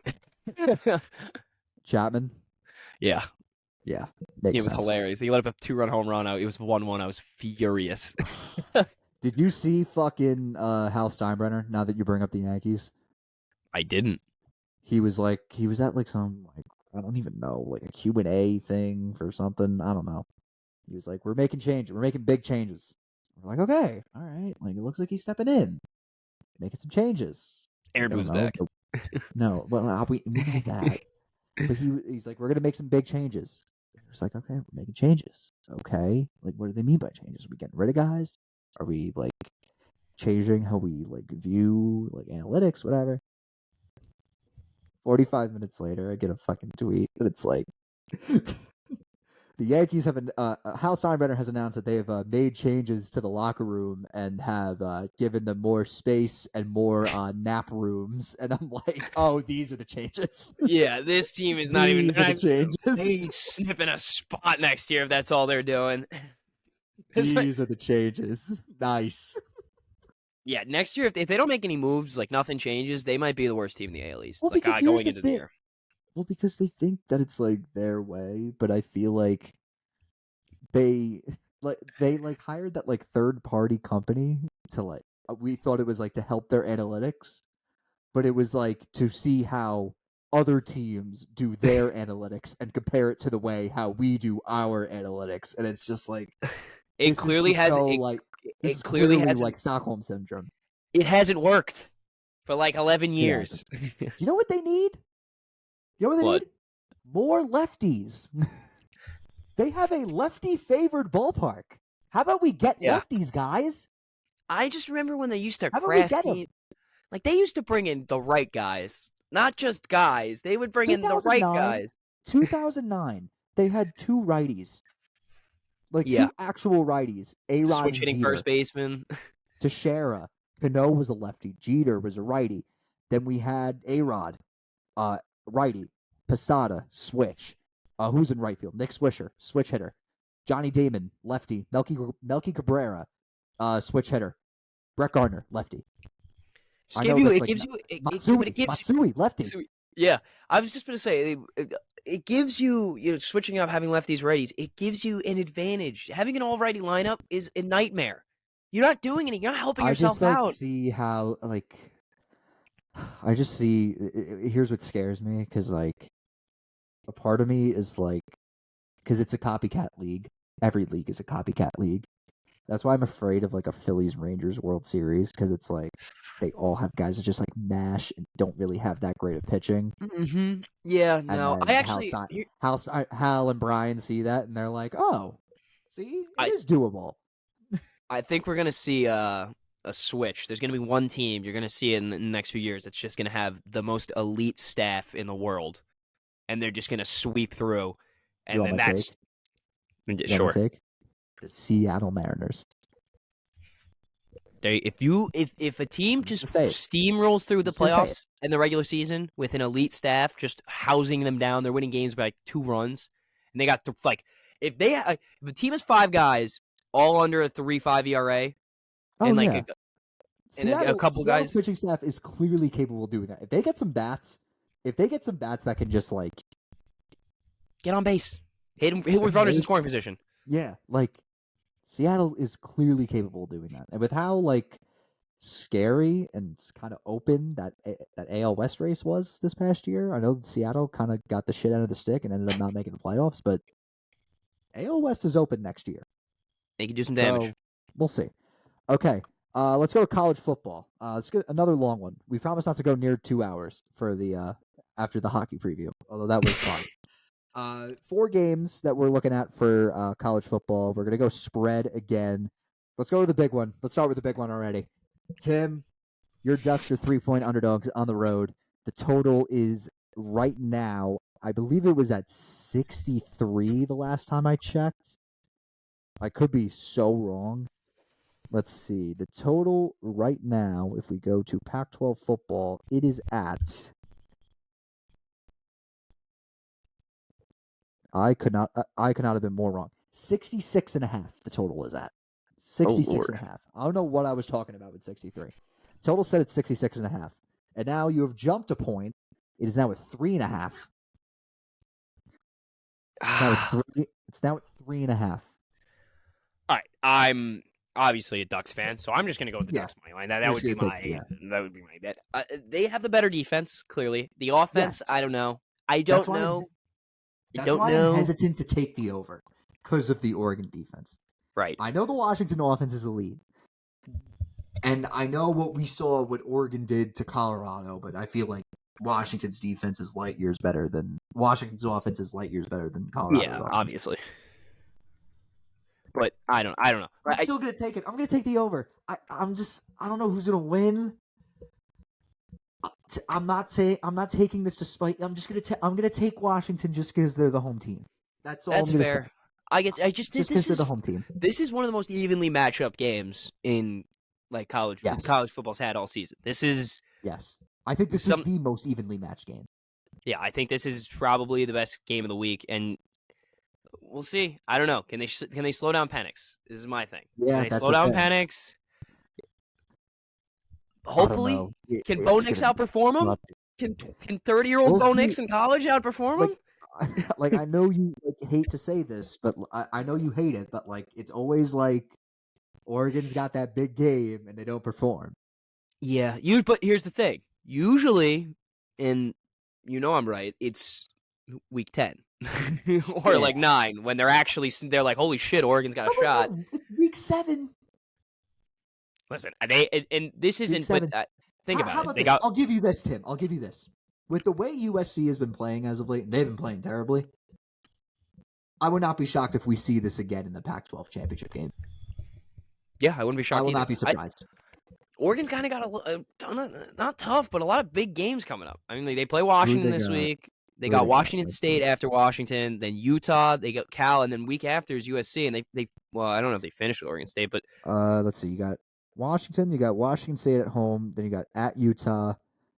Chapman?
Yeah.
Yeah.
It was hilarious. He let up a 2-run home run out. It was 1-1. I was furious.
Did you see fucking Hal Steinbrenner, now that you bring up the Yankees?
I didn't.
He was at like some like I don't even know, like a Q&A thing for something. I don't know. He was like, we're making changes. We're making big changes. We're like, okay, all right. Like, it looks like he's stepping in. Making some changes.
Aaron Boone's back.
No, well, we know that. But he's like, we're going to make some big changes. It's like, okay, we're making changes. Okay. Like, what do they mean by changes? Are we getting rid of guys? Are we, like, changing how we, like, view, like, analytics, whatever? 45 minutes later, I get a fucking tweet, and it's like, the Yankees have Hal Steinbrenner has announced that they have made changes to the locker room and have given them more space and more nap rooms. And I'm like, oh, these are the changes.
Yeah, this team is not even
the changes.
They sniffing a spot next year if that's all they're doing.
These are the changes. Nice.
Yeah, next year, if they don't make any moves, like nothing changes, they might be the worst team in the AL East.
Well,
going into the year.
Well, because they think that it's like their way, but I feel like they hired that like third party company to like we thought it was like to help their analytics, but it was like to see how other teams do their analytics and compare it to the way how we do our analytics, and it's just like
it clearly has
it clearly has like Stockholm syndrome.
It hasn't worked for like 11 years.
Do you know what they need? You know what they need? More lefties. They have a lefty-favored ballpark. How about we get lefties, guys?
I just remember when they used to craft teams. Like, they used to bring in the right guys. Not just guys. They would bring in the right guys.
2009, they had 2 righties. Like, 2 actual righties. A-Rod
switch hitting first baseman.
Teixeira. Cano was a lefty. Jeter was a righty. Then we had A-Rod, righty. Posada, switch. Who's in right field? Nick Swisher, switch hitter. Johnny Damon, lefty. Melky Cabrera, switch hitter. Brett Gardner, lefty. Matsui, lefty.
Yeah, I was just going to say, it gives you, switching up, having lefties, righties, it gives you an advantage. Having an all-righty lineup is a nightmare. You're not doing anything. You're not helping yourself out.
I just see how, like, I just see, here's what scares me, because, like, a part of me is, like, because it's a copycat league. Every league is a copycat league. That's why I'm afraid of, like, a Phillies-Rangers World Series, because it's, like, they all have guys that just, like, mash and don't really have that great of pitching.
Mm-hmm. Yeah, no. I actually...
Hal and Brian see that, and they're like, oh, see? It is doable.
I think we're going to see a switch. There's going to be one team you're going to see in the next few years that's just going to have the most elite staff in the world, and they're just going to sweep through, and then that's... Sure.
The Seattle Mariners.
If a team just steamrolls through the playoffs and the regular season with an elite staff, just housing them down, they're winning games by like 2 runs, and they got if a team has 5 guys all under a 3.5 ERA, and a couple guys,
pitching staff is clearly capable of doing that. If they get some bats, if they get some bats that can just like
get on base, hit with runners in scoring position.
Yeah, like Seattle is clearly capable of doing that, and with how like scary and kind of open that AL West race was this past year, I know Seattle kind of got the shit out of the stick and ended up not making the playoffs, but AL West is open next year.
They can do some damage.
So, we'll see. Okay, let's go to college football. Let's get another long one. We promised not to go near 2 hours for the after the hockey preview, although that was fun. 4 games that we're looking at for college football. We're gonna go spread again. Let's go to the big one. Let's start with the big one already. Tim, your Ducks are 3-point underdogs on the road. The total is right now, I believe it was at 63 the last time I checked. I could be so wrong. Let's see. The total right now, if we go to Pac-12 football, it is at... I could not have been more wrong. 66.5 the total is at. 66.5. I don't know what I was talking about with 63. Total set at 66.5. And now you have jumped a point. It is now at 3.5. It's now at 3.5.
All right, I'm obviously a Ducks fan, so I'm just going to go with the Ducks money line. That would be my bet. They have the better defense, clearly. The offense, yes. I don't know. I don't know.
That's why I'm hesitant to take the over because of the Oregon defense.
Right.
I know the Washington offense is elite, and I know what we saw what Oregon did to Colorado, but I feel like Washington's defense is light years better than Washington's offense is light years better than Colorado's offense.
Obviously. But I don't know.
I'm still gonna take it. I'm gonna take the over. I don't know who's gonna win. I'm not taking this to spite. I'm gonna take Washington just because they're the home team. That's all. That's
I'm fair.
Say.
I just
because they're the home team.
This is one of the most evenly matched up games in like college football's had all season. This is
I think this is the most evenly matched game.
Yeah, I think this is probably the best game of the week, and we'll see. I don't know. Can they slow down Penix? This is my thing.
Yeah,
can they slow down Penix? Hopefully, can Bo Nix outperform him? Can 30-year-old Bo Nix in college outperform him?
Like I know you hate to say this, but I know you hate it, but like it's always like Oregon's got that big game and they don't perform.
Yeah, but here's the thing. Usually, I'm right. It's week 10 or like 9 when they're like, holy shit, Oregon's got a shot.
It's week 7.
Listen, and this isn't. But, think about it.
I'll give you this, Tim. I'll give you this. With the way USC has been playing as of late, and they've been playing terribly, I would not be shocked if we see this again in the Pac-12 championship game.
Yeah, I wouldn't be shocked.
I will not be surprised.
Oregon's kind of got a not tough, but a lot of big games coming up. I mean, they play Washington this week. They got Washington State after Washington, then Utah. They got Cal, and then week after is USC. And they I don't know if they finished with Oregon State, but
let's see. You got Washington. You got Washington State at home. Then you got at Utah.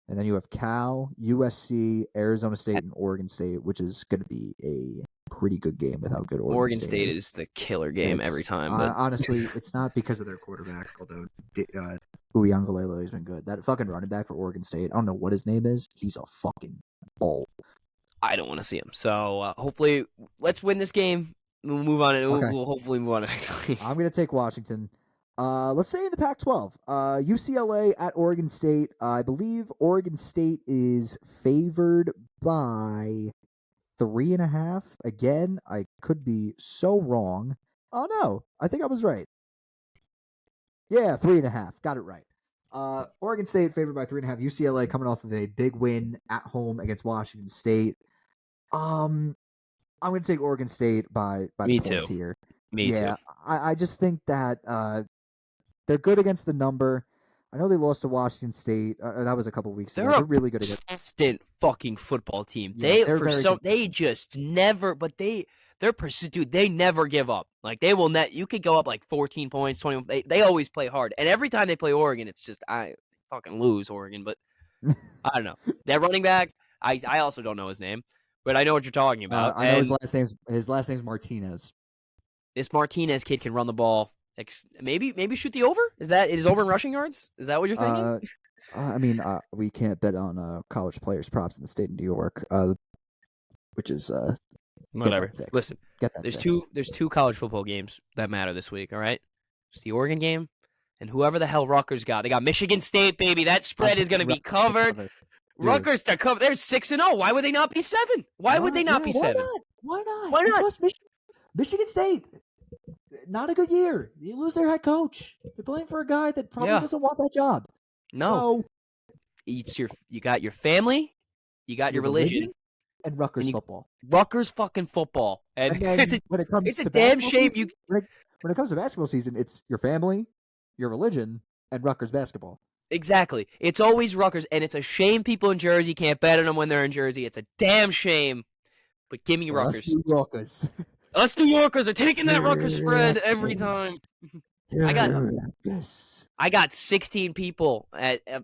And then you have Cal, USC, Arizona State, and Oregon State, which is going to be a pretty good game with how good Oregon
State is. The killer game every time. But...
honestly, it's not because of their quarterback, although Uiagalelei has been good. That fucking running back for Oregon State, I don't know what his name is. He's a fucking ball.
I don't want to see him. So hopefully, let's win this game. We'll move on. Okay. We'll hopefully move on to next week.
I'm going to take Washington. Let's say in the Pac-12, UCLA at Oregon State. I believe Oregon State is favored by 3.5. Again, I could be so wrong. Oh no, I think I was right. Yeah, 3.5. Got it right. Oregon State favored by 3.5. UCLA coming off of a big win at home against Washington State. I'm going to take Oregon State by
Me
points
too.
here.
Me too.
I just think that they're good against the number. I know they lost to Washington State. That was a couple weeks ago. They're really good against
consistent fucking football team.
Yeah,
they just never. But they're persistent. Dude, they never give up. Like they will net. You could go up like 14 points, 20. They always play hard. And every time they play Oregon, it's just I fucking lose Oregon. But I don't know. That running back. I also don't know his name, but I know what you're talking about.
I know his last name's Martinez.
This Martinez kid can run the ball. Maybe shoot the over? Is over in rushing yards? Is that what you're thinking?
We can't bet on college players' props in the state of New York, which is get
Whatever.
that fixed.
Listen,
Get that
there's
fixed.
two college football games that matter this week. All right, it's the Oregon game, and whoever the hell Rutgers got. They got Michigan State, baby. That spread is going to be covered. Rutgers to cover. They're 6-0. Why would they not be 7? Why would they not be 7?
Why not?
Why not?
Plus, Michigan State, not a good year. You lose their head coach. They're playing for a guy that probably doesn't want that job.
No. So, you got your family, you got your religion,
and Rutgers football.
Rutgers fucking football. And it's a damn shame
season, when it comes to basketball season, it's your family, your religion, and Rutgers basketball.
Exactly. It's always Rutgers, and it's a shame people in Jersey can't bet on them when they're in Jersey. It's a damn shame. But give me Rutgers. Us New Yorkers are taking that Rutgers spread every time. I got 16 people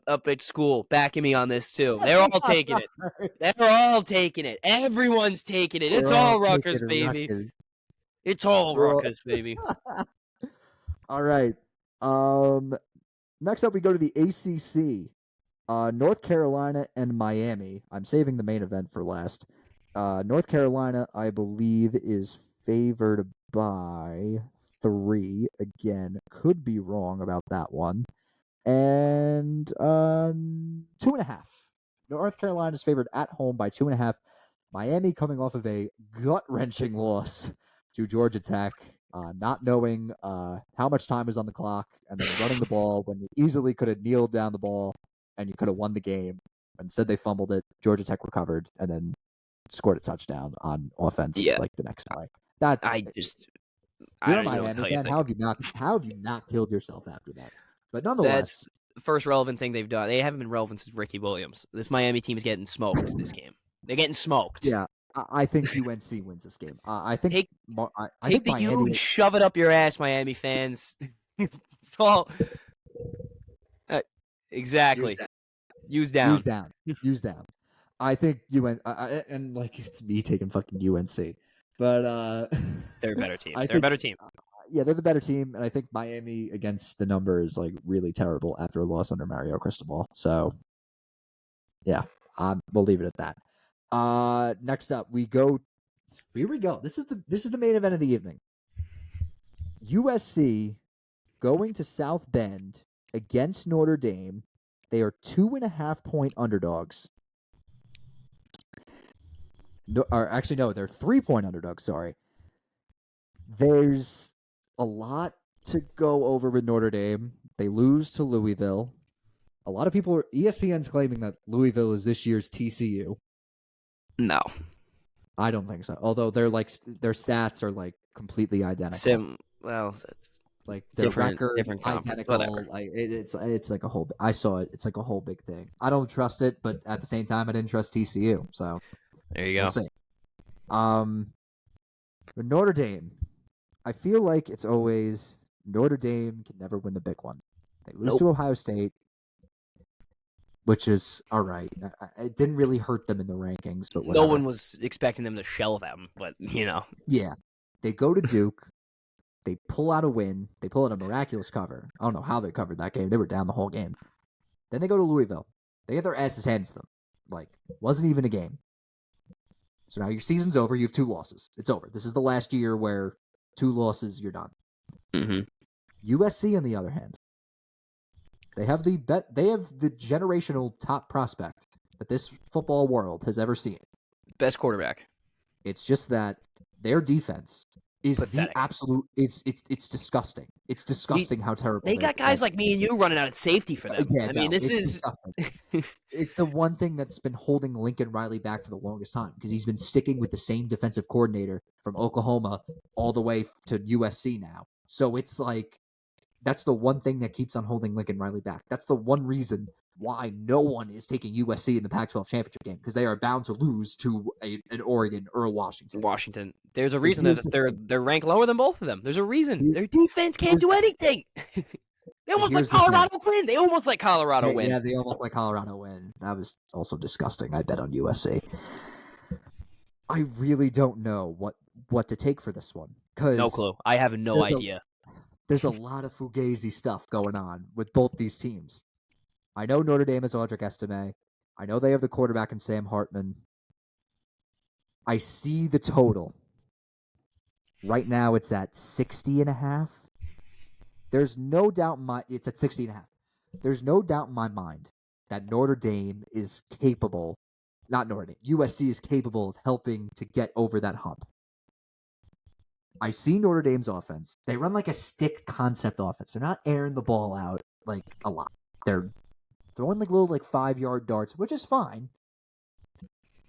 up at school backing me on this too. They're all taking it. They're all taking it. Everyone's taking it. It's all Rutgers, baby. It's all Rutgers, baby.
All right. Next up, we go to the ACC. North Carolina and Miami. I'm saving the main event for last. North Carolina, I believe, is favored by 3. Again, could be wrong about that one. And 2.5. North Carolina is favored at home by 2.5. Miami coming off of a gut-wrenching loss to Georgia Tech, not knowing how much time is on the clock, and then running the ball when you easily could have kneeled down the ball and you could have won the game. Instead, they fumbled it. Georgia Tech recovered and then scored a touchdown on offense like the next play. You're a Miami fan. How have you not killed yourself after that? But nonetheless,
that's the first relevant thing they've done. They haven't been relevant since Ricky Williams. This Miami team is getting smoked this game. They're getting smoked.
Yeah, I think UNC wins this game. I think
take the
Miami
U and shove it up your ass, Miami fans. It's all exactly. Use down. I think UNC, and like it's me taking fucking UNC, but they're a better team. They're a better team.
Yeah, they're the better team, and I think Miami against the number is like really terrible after a loss under Mario Cristobal. So, yeah, we'll leave it at that. Next up, here we go. This is the main event of the evening. USC going to South Bend against Notre Dame. They are 2.5-point underdogs. No, they're 3-point underdogs. Sorry. There's a lot to go over with Notre Dame. They lose to Louisville. A lot of people ESPN's claiming that Louisville is this year's TCU.
No.
I don't think so. Although their stats are like completely identical.
That's
like their record
different
identical. Like it's like a whole. I saw it. It's like a whole big thing. I don't trust it, but at the same time, I didn't trust TCU. So
there you go.
We'll see. But Notre Dame, I feel like it's always Notre Dame can never win the big one. They lose to Ohio State, which is all right. It didn't really hurt them in the rankings, but whatever.
No one was expecting them to shell them, but
Yeah, they go to Duke. They pull out a win. They pull out a miraculous cover. I don't know how they covered that game. They were down the whole game. Then they go to Louisville. They get their asses handed to them. Like, wasn't even a game. So now your season's over. You have 2 losses. It's over. This is the last year where 2 losses, you're done.
Mm-hmm.
USC, on the other hand, they have the generational top prospect that this football world has ever seen.
Best quarterback.
It's just that their defense is
pathetic.
The absolute. It's disgusting. It's disgusting how terrible
they got guys like me and you running out at safety for them.
Yeah,
this is
disgusting. It's the one thing that's been holding Lincoln Riley back for the longest time because he's been sticking with the same defensive coordinator from Oklahoma all the way to USC now. So it's like that's the one thing that keeps on holding Lincoln Riley back. That's the one reason why no one is taking USC in the Pac-12 championship game because they are bound to lose to an Oregon or a Washington.
There's a reason that they're ranked lower than both of them. There's a reason. Their defense can't do anything. They almost let Colorado win. They almost let Colorado win.
Yeah, they almost let Colorado win. That was also disgusting. I bet on USC. I really don't know what to take for this one.
No clue. I have no idea.
There's a lot of Fugazi stuff going on with both these teams. I know Notre Dame is Audric Estime. I know they have the quarterback in Sam Hartman. I see the total. Right now it's at 60.5. There's no doubt it's at 60.5. There's no doubt in my mind that Notre Dame is capable, not Notre Dame, USC is capable of helping to get over that hump. I see Notre Dame's offense. They run like a stick concept offense. They're not airing the ball out like a lot. They're throwing like little 5-yard darts, which is fine.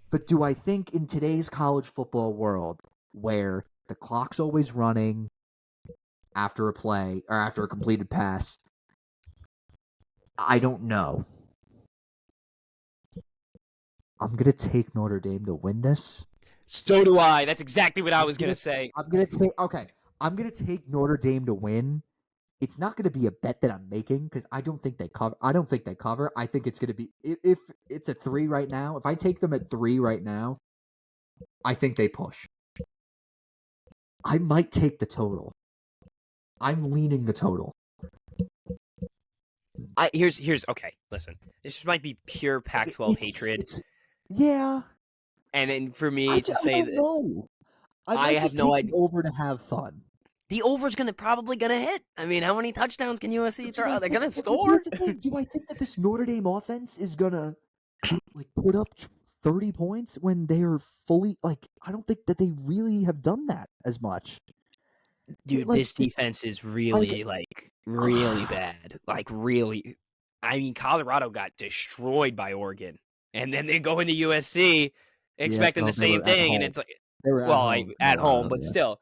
But do I think in today's college football world where the clock's always running after a play or after a completed pass, I don't know. I'm going to take Notre Dame to win this.
So do I. That's exactly what I was going to say.
I'm going to take Notre Dame to win. It's not going to be a bet that I'm making because I don't think they cover. I think it's going to be, if it's a 3 right now, if I take them at 3 right now, I think they push. I might take the total. I'm leaning the total.
Here's okay. Listen, this might be pure Pac-12 hatred.
Yeah.
And then for me to say that,
I have no idea. Over to have fun.
The over's probably gonna hit. I mean, how many touchdowns can USC throw? They're gonna score.
Do I think that this Notre Dame offense is gonna put up 30 points when they are fully I don't think that they really have done that as much.
Dude, this defense is really really bad. Really. I mean, Colorado got destroyed by Oregon, and then they go into USC expecting the same thing, and it's at home, but still,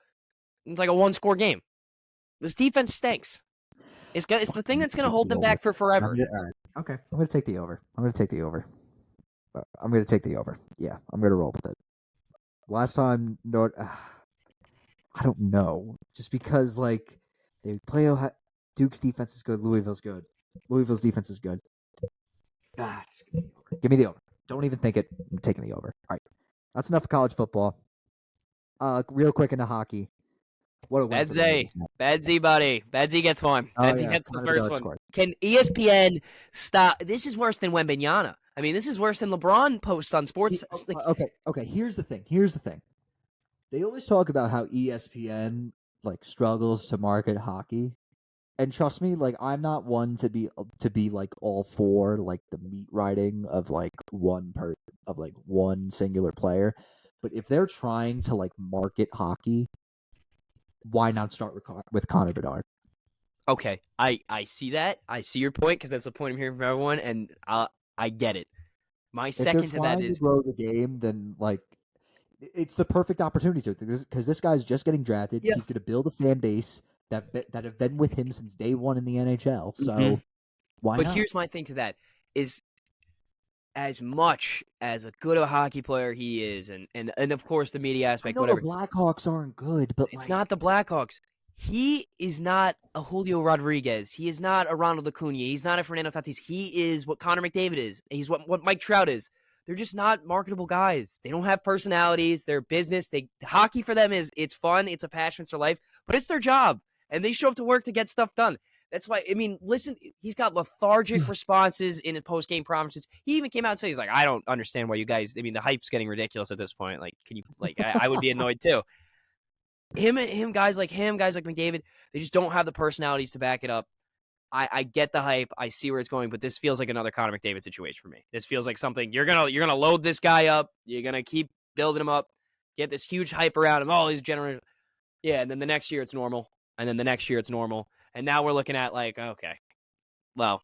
it's like a 1-score game. This defense stinks. It's the thing that's going to hold them back for forever.
Okay, I'm going to take the over. I'm going to take the over. Yeah, I'm going to roll with it. Last time, I don't know. Just because, they play Duke's defense is good. Louisville's good. Louisville's defense is good. Just give me the over. Don't even think it. I'm taking the over. All right. That's enough of college football. Real quick into hockey. What a win.
Bedsy, buddy. Bedsy gets one. Bedsy gets the first one. Can ESPN stop? This is worse than Wembanyama. I mean, this is worse than LeBron posts on sports.
Okay. Here's the thing. They always talk about how ESPN struggles to market hockey, and trust me, I'm not one to be all for the meat writing of one singular player. But if they're trying to market hockey, why not start with Connor Bedard?
Okay, I see that. I see your point because that's the point I'm hearing from everyone, and I get it. My second to that is
to grow the game. Then it's the perfect opportunity to because this guy's just getting drafted. Yeah. He's going to build a fan base that have been with him since day one in the NHL. So why not?
But here's my thing to that is, as much as a good a hockey player he is, and of course the media aspect,
whatever. The Blackhawks aren't good, but
it's not the Blackhawks. He is not a Julio Rodriguez. He is not a Ronald Acuna. He's not a Fernando Tatis. He is what Connor McDavid is. He's what Mike Trout is. They're just not marketable guys. They don't have personalities. They're business. Hockey for them it's fun. It's a passion. It's their life, but it's their job, and they show up to work to get stuff done. That's why, I mean, listen, he's got lethargic responses in his post-game promises. He even came out and said, he's like, I don't understand why you guys, I mean, the hype's getting ridiculous at this point. Can you, I would be annoyed too. Guys like McDavid, they just don't have the personalities to back it up. I get the hype. I see where it's going, but this feels like another Connor McDavid situation for me. This feels like something, you're going to load this guy up. You're going to keep building him up, get this huge hype around him. Oh, he's generating. Yeah, and then the next year it's normal. And then the next year it's normal. And now we're looking at okay, well,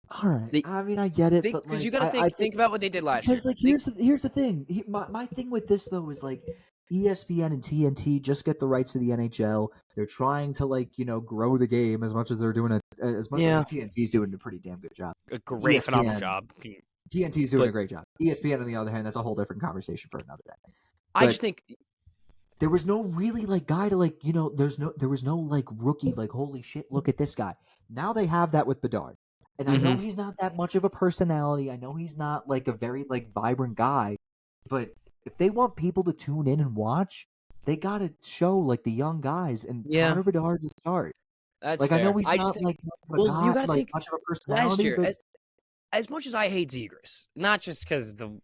all right. I mean, I get it, but
because you got to think about what they did last year.
Because here's the thing. My thing with this though is ESPN and TNT just get the rights to the NHL. They're trying to grow the game as much as they're doing as much as TNT's doing a pretty damn good job.
A great, phenomenal job.
TNT's doing a great job. ESPN, on the other hand, that's a whole different conversation for another day.
I just think.
There was no really guy to there was no rookie holy shit, look at this guy. Now they have that with Bedard. And I know he's not that much of a personality. I know he's not a very vibrant guy, but if they want people to tune in and watch, they got to show the young guys, and Connor Bedard's a start.
That's fair.
I know he's not you got to think
much of a personality. as much as I hate Zegras, not just because the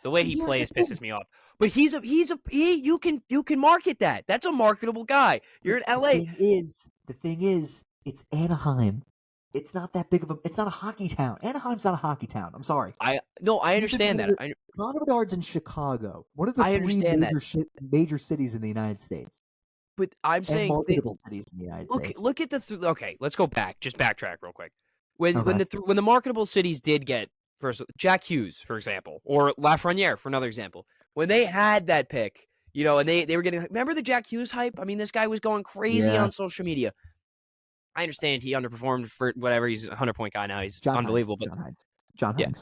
way he plays pisses me off, but you can market that. That's a marketable guy. You're in LA.
The thing is, it's Anaheim. It's not that big of a. It's not a hockey town. Anaheim's not a hockey town. I'm sorry.
I understand that.
Connor Bedard's in Chicago, one of the three major cities in the United States.
But I'm saying
marketable cities in the United States.
Look at okay, let's go back. Just backtrack real quick. When the marketable cities did get first, Jack Hughes, for example, or Lafreniere, for another example, when they had that pick, and they were getting. Remember the Jack Hughes hype? I mean, this guy was going crazy on social media. I understand he underperformed for whatever. He's a 100-point guy now. He's unbelievable.
John Hines.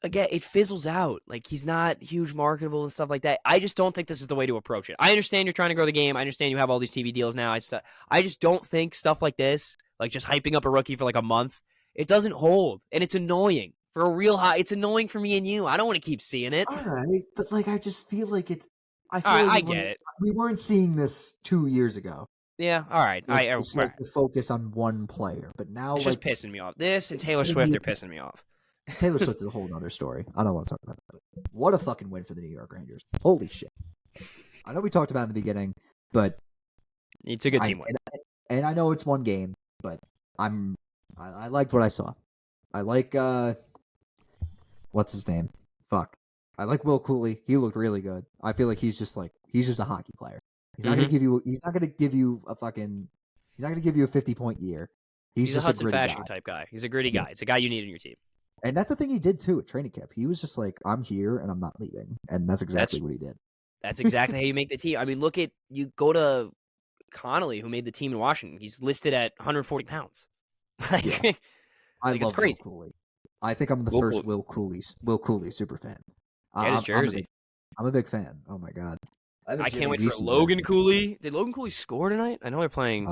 Again, it fizzles out. Like, he's not huge marketable and stuff like that. I just don't think this is the way to approach it. I understand you're trying to grow the game. I understand you have all these TV deals now. I just don't think stuff like this, like just hyping up a rookie for like a month, it doesn't hold. And it's annoying. For a real high, it's annoying for me and you. I don't want to keep seeing it.
All right, but like I just feel like it's.
I get it.
We weren't seeing this 2 years ago.
Yeah, all right.
The focus on one player, but now
it's just pissing me off. This and Taylor Swift are pissing me off.
Taylor Swift is a whole other story. I don't want to talk about that. What a fucking win for the New York Rangers. Holy shit. I know we talked about it in the beginning, but
it's a good team win.
And I know it's one game, but I liked what I saw. I like what's his name? Fuck. I like Will Cooley. He looked really good. I feel like he's just a hockey player. He's not gonna give you a 50-point year. He's just a Hudson
Fashion type guy. He's a gritty guy. It's a guy you need in your team.
And that's the thing he did too at training camp. He was just like, I'm here and I'm not leaving. And that's exactly what he did.
That's exactly how you make the team. I mean, you go to Connolly, who made the team in Washington. He's listed at 140 pounds. I love it's crazy.
Will Cooley. I think I'm the first Will Cooley super fan.
Get his jersey.
I'm a big fan. Oh my god.
I can't wait for Logan Cooley. Did Logan Cooley score tonight? I know they're playing.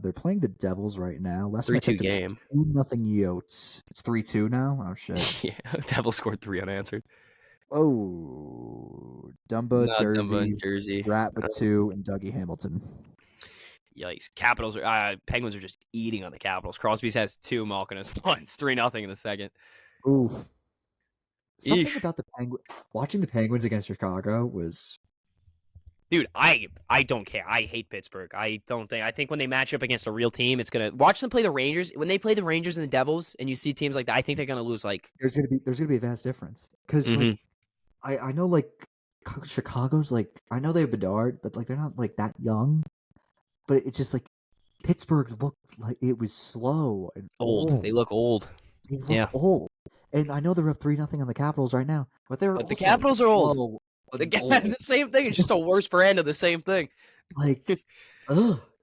They're playing the Devils right now.
3-2 game.
2-0 Yotes. It's 3-2 now. Oh shit.
Yeah, Devils scored 3 unanswered.
Oh, Dumba, Jersey, Rat-Batu, and Dougie Hamilton.
Yikes! Penguins are just eating on the Capitals. Crosby's has 2, Malkin has 1. It's 3-0 in the second.
Ooh. Something about watching the Penguins against Chicago was.
Dude, I don't care. I hate Pittsburgh. I think when they match up against a real team, it's gonna watch them play the Rangers. When they play the Rangers and the Devils, and you see teams like that, I think they're gonna lose. Like
there's gonna be a vast difference because I know like Chicago's like I know they have Bedard, but like they're not like that young. But it's just like Pittsburgh looked like it was slow and old.
They look old.
They look old. And I know they're up 3-0 on the Capitals right now, but
the Capitals are old. Again, the same thing. It's just a worse brand of the same thing.
Like,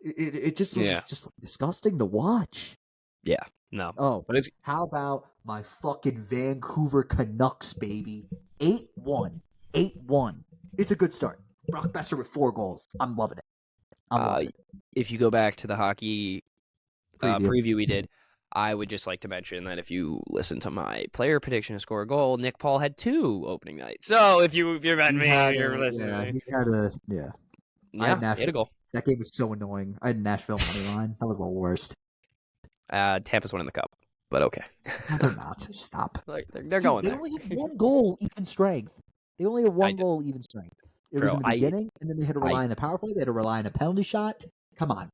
it just was just disgusting to watch.
Yeah, no.
Oh, how about my fucking Vancouver Canucks, baby? 8-1. It's a good start. Brock Besser with 4 goals. I'm loving it.
If you go back to the hockey preview we did, I would just like to mention that if you listen to my player prediction to score a goal, Nick Paul had 2 opening nights. So if you're at me, you're listening.
Yeah, he had a goal. That game was so annoying. I had Nashville money line. That was the worst.
Tampa's winning the cup, but okay.
No, they're not. Stop.
They're going
they
there.
Only had 1 goal, even strength. They only had 1 goal, even strength. It was in the beginning, and then they had to rely on the power play. They had to rely on a penalty shot. Come on.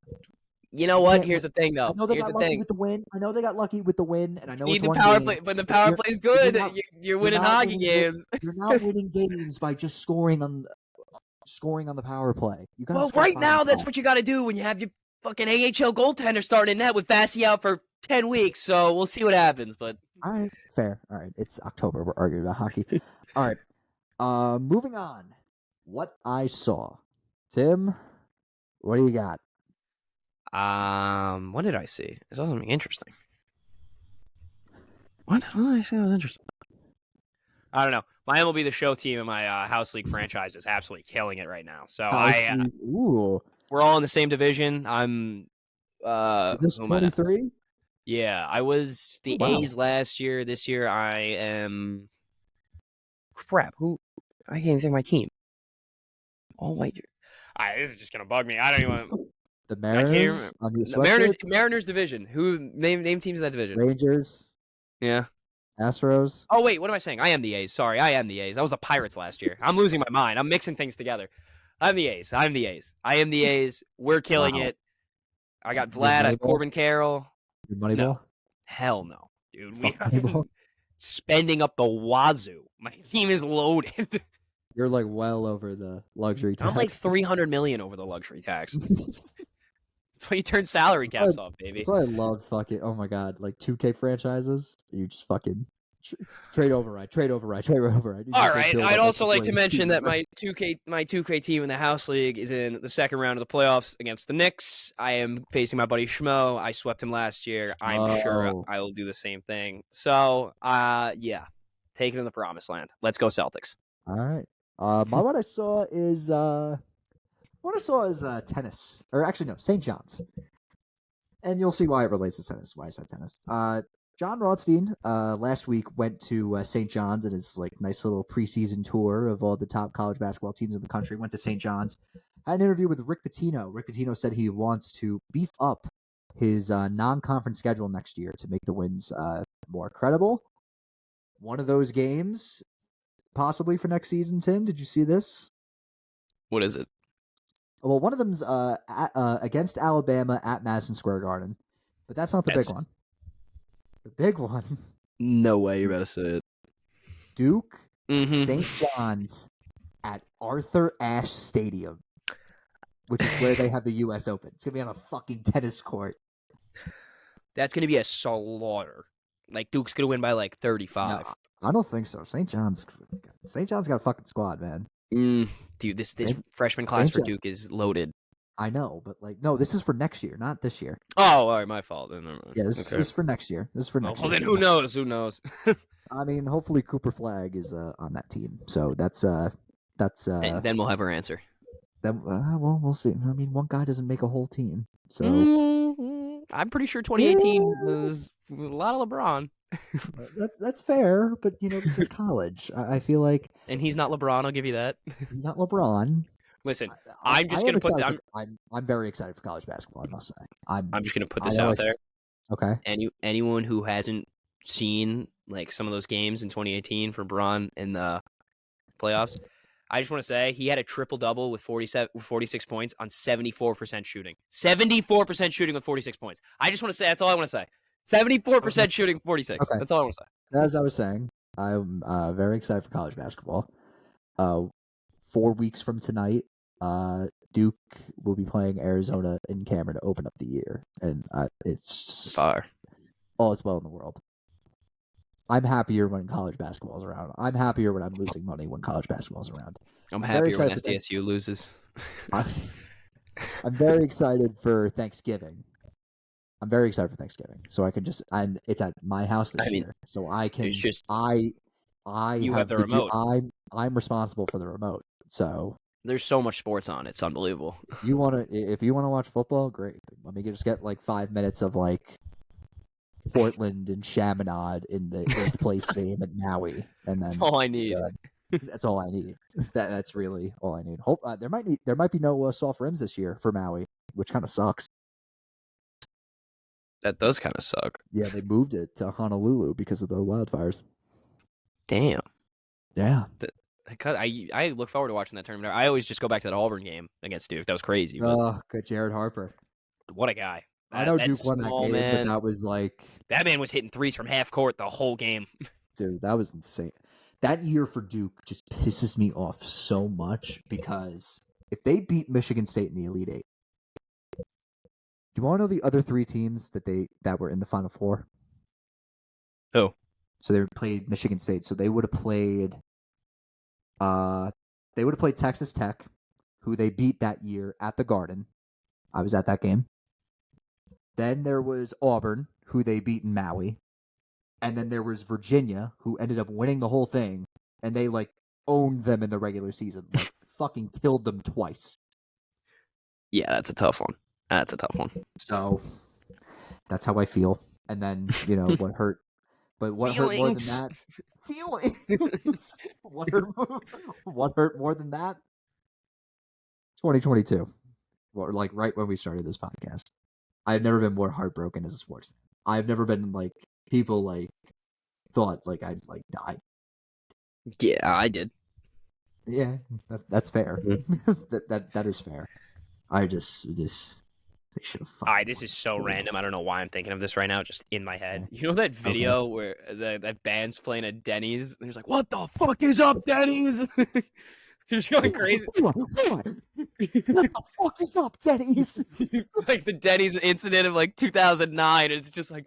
You know what? Here's the thing, though.
I know they got lucky with the win. I know they got lucky with the win, and I know
it's the power play. When the power play's good, you're winning hockey games.
You're not winning games by just scoring on the power play.
Right now, that's what you got to do when you have your fucking AHL goaltender starting in net with Vasi out for 10 weeks. So we'll see what happens. But
all right, fair. All right, it's October. We're arguing about hockey. All right, moving on. What I saw, Tim. What do you got?
What did I see? I saw something interesting. What did I see that was interesting? I don't know. My MLB The Show team and my House League franchise is absolutely killing it right now. So we're all in the same division. I'm
this 23?
Yeah, I was the A's last year. This year I am crap. I can't even think of my team. All white. This is just gonna bug me. I don't even.
The Mariners.
Mariners division. Who name teams in that division?
Rangers.
Yeah.
Astros.
Oh wait, what am I saying? I am the A's. Sorry, I am the A's. I was the Pirates last year. I'm losing my mind. I'm mixing things together. I'm the A's. I'm the A's. I am the A's. We're killing
Wow.
it. I got
Your
Vlad. I have
Moneyball.
Corbin Carroll.
Your
No,
Moneyball.
hell no, dude. We
Fuck
are
Moneyball.
spending up the wazoo. My team is loaded.
You're like well over the luxury tax.
I'm like 300 million over the luxury tax. That's why you turn salary caps off, baby.
That's why I love fucking. Oh my god, like 2K franchises. You just fucking trade override. You
All
just, like,
right.
build
I'd
up
also
the
like to
greatest
mention
team
that
ever.
my 2K team in the house league is in the second round of the playoffs against the Knicks. I am facing my buddy Schmo. I swept him last year. I'm sure
Oh.
I will do the same thing. So, yeah, take it in the promised land. Let's go Celtics.
All right. What I saw is tennis, or actually no, St. John's, and you'll see why it relates to tennis. Why I said tennis. John Rothstein last week went to St. John's and his like nice little preseason tour of all the top college basketball teams in the country. Went to St. John's, had an interview with Rick Pitino. Rick Pitino said he wants to beef up his non-conference schedule next year to make the wins more credible. One of those games, possibly for next season. Tim, did you see this?
What is it?
Well, one of them's against Alabama at Madison Square Garden, but that's not the big one. The big one,
No way you're about to say it.
Duke St. John's at Arthur Ashe Stadium, which is where they have the U.S. Open. It's gonna be on a fucking tennis court.
That's gonna be a slaughter. Like Duke's gonna win by like 35.
No, I don't think so. St. John's got a fucking squad, man.
Dude, this freshman class for Duke is loaded.
I know, but like, no, this is for next year, not this year.
Oh, all right, my fault.
Yeah, this is for next year.
Well, then who knows? Who knows?
I mean, hopefully Cooper Flagg is on that team. So that's
then we'll have our answer.
Then well, we'll see. I mean, one guy doesn't make a whole team. So
I'm pretty sure 2018 was a lot of LeBron.
That's fair, but this is college. I feel like,
and he's not LeBron. I'll give you that.
He's not LeBron.
Listen, I'm just gonna put.
I'm very excited for college basketball. I must say. I'm
just gonna put this out there.
Okay.
Anyone who hasn't seen like some of those games in 2018 for Bron in the playoffs, I just want to say he had a triple double with 46 points on 74% shooting. 74% shooting with 46 points. I just want to say that's all I want to say. 74% shooting, 46. Okay. That's all I want to say.
As I was saying, I'm very excited for college basketball. 4 weeks from tonight, Duke will be playing Arizona in Cameron to open up the year, and it's
far.
All is well in the world. I'm happier when college basketball's around. I'm happier when I'm losing money when college basketball's around.
I'm happier when SDSU loses.
I'm very excited for Thanksgiving. So I can it's at my house this year, so I can you have the remote. I'm responsible for the remote. So
there's so much sports on. It's unbelievable.
If you want to watch football, great. Let me just get like 5 minutes of like Portland and Chaminade in the eighth place game at Maui, and then
that's all I need.
That's all I need. That's really all I need. Hope there might be no soft rims this year for Maui, which kind of sucks.
That does kind of suck.
Yeah, they moved it to Honolulu because of the wildfires.
Damn.
Yeah.
I look forward to watching that tournament. I always just go back to that Auburn game against Duke. That was crazy.
Oh, good Jared Harper.
What a guy.
I know Duke won that game, but that was like...
That man was hitting threes from half court the whole game.
Dude, that was insane. That year for Duke just pisses me off so much because if they beat Michigan State in the Elite Eight, do you want to know the other three teams that were in the Final Four?
Oh.
So they played Michigan State. So they would have played Texas Tech, who they beat that year at the Garden. I was at that game. Then there was Auburn, who they beat in Maui. And then there was Virginia, who ended up winning the whole thing, and they like owned them in the regular season. Like fucking killed them twice.
Yeah, that's a tough one.
So that's how I feel. And then, what hurt. But what hurt more than that? Feelings. What hurt more than that? 2022. Well, like right when we started this podcast. I've never been more heartbroken as a sports fan. I've never been like people like thought like I'd like die.
Yeah, I did.
Yeah, that's fair.
Mm-hmm.
that is fair. I just they should have.
All right, this is so random. I don't know why I'm thinking of this right now, just in my head. You know that video where that band's playing at Denny's? And he's like, "What the fuck is up, Denny's?" They're just going crazy.
What the fuck is up, Denny's?
It's like the Denny's incident of like 2009. It's just like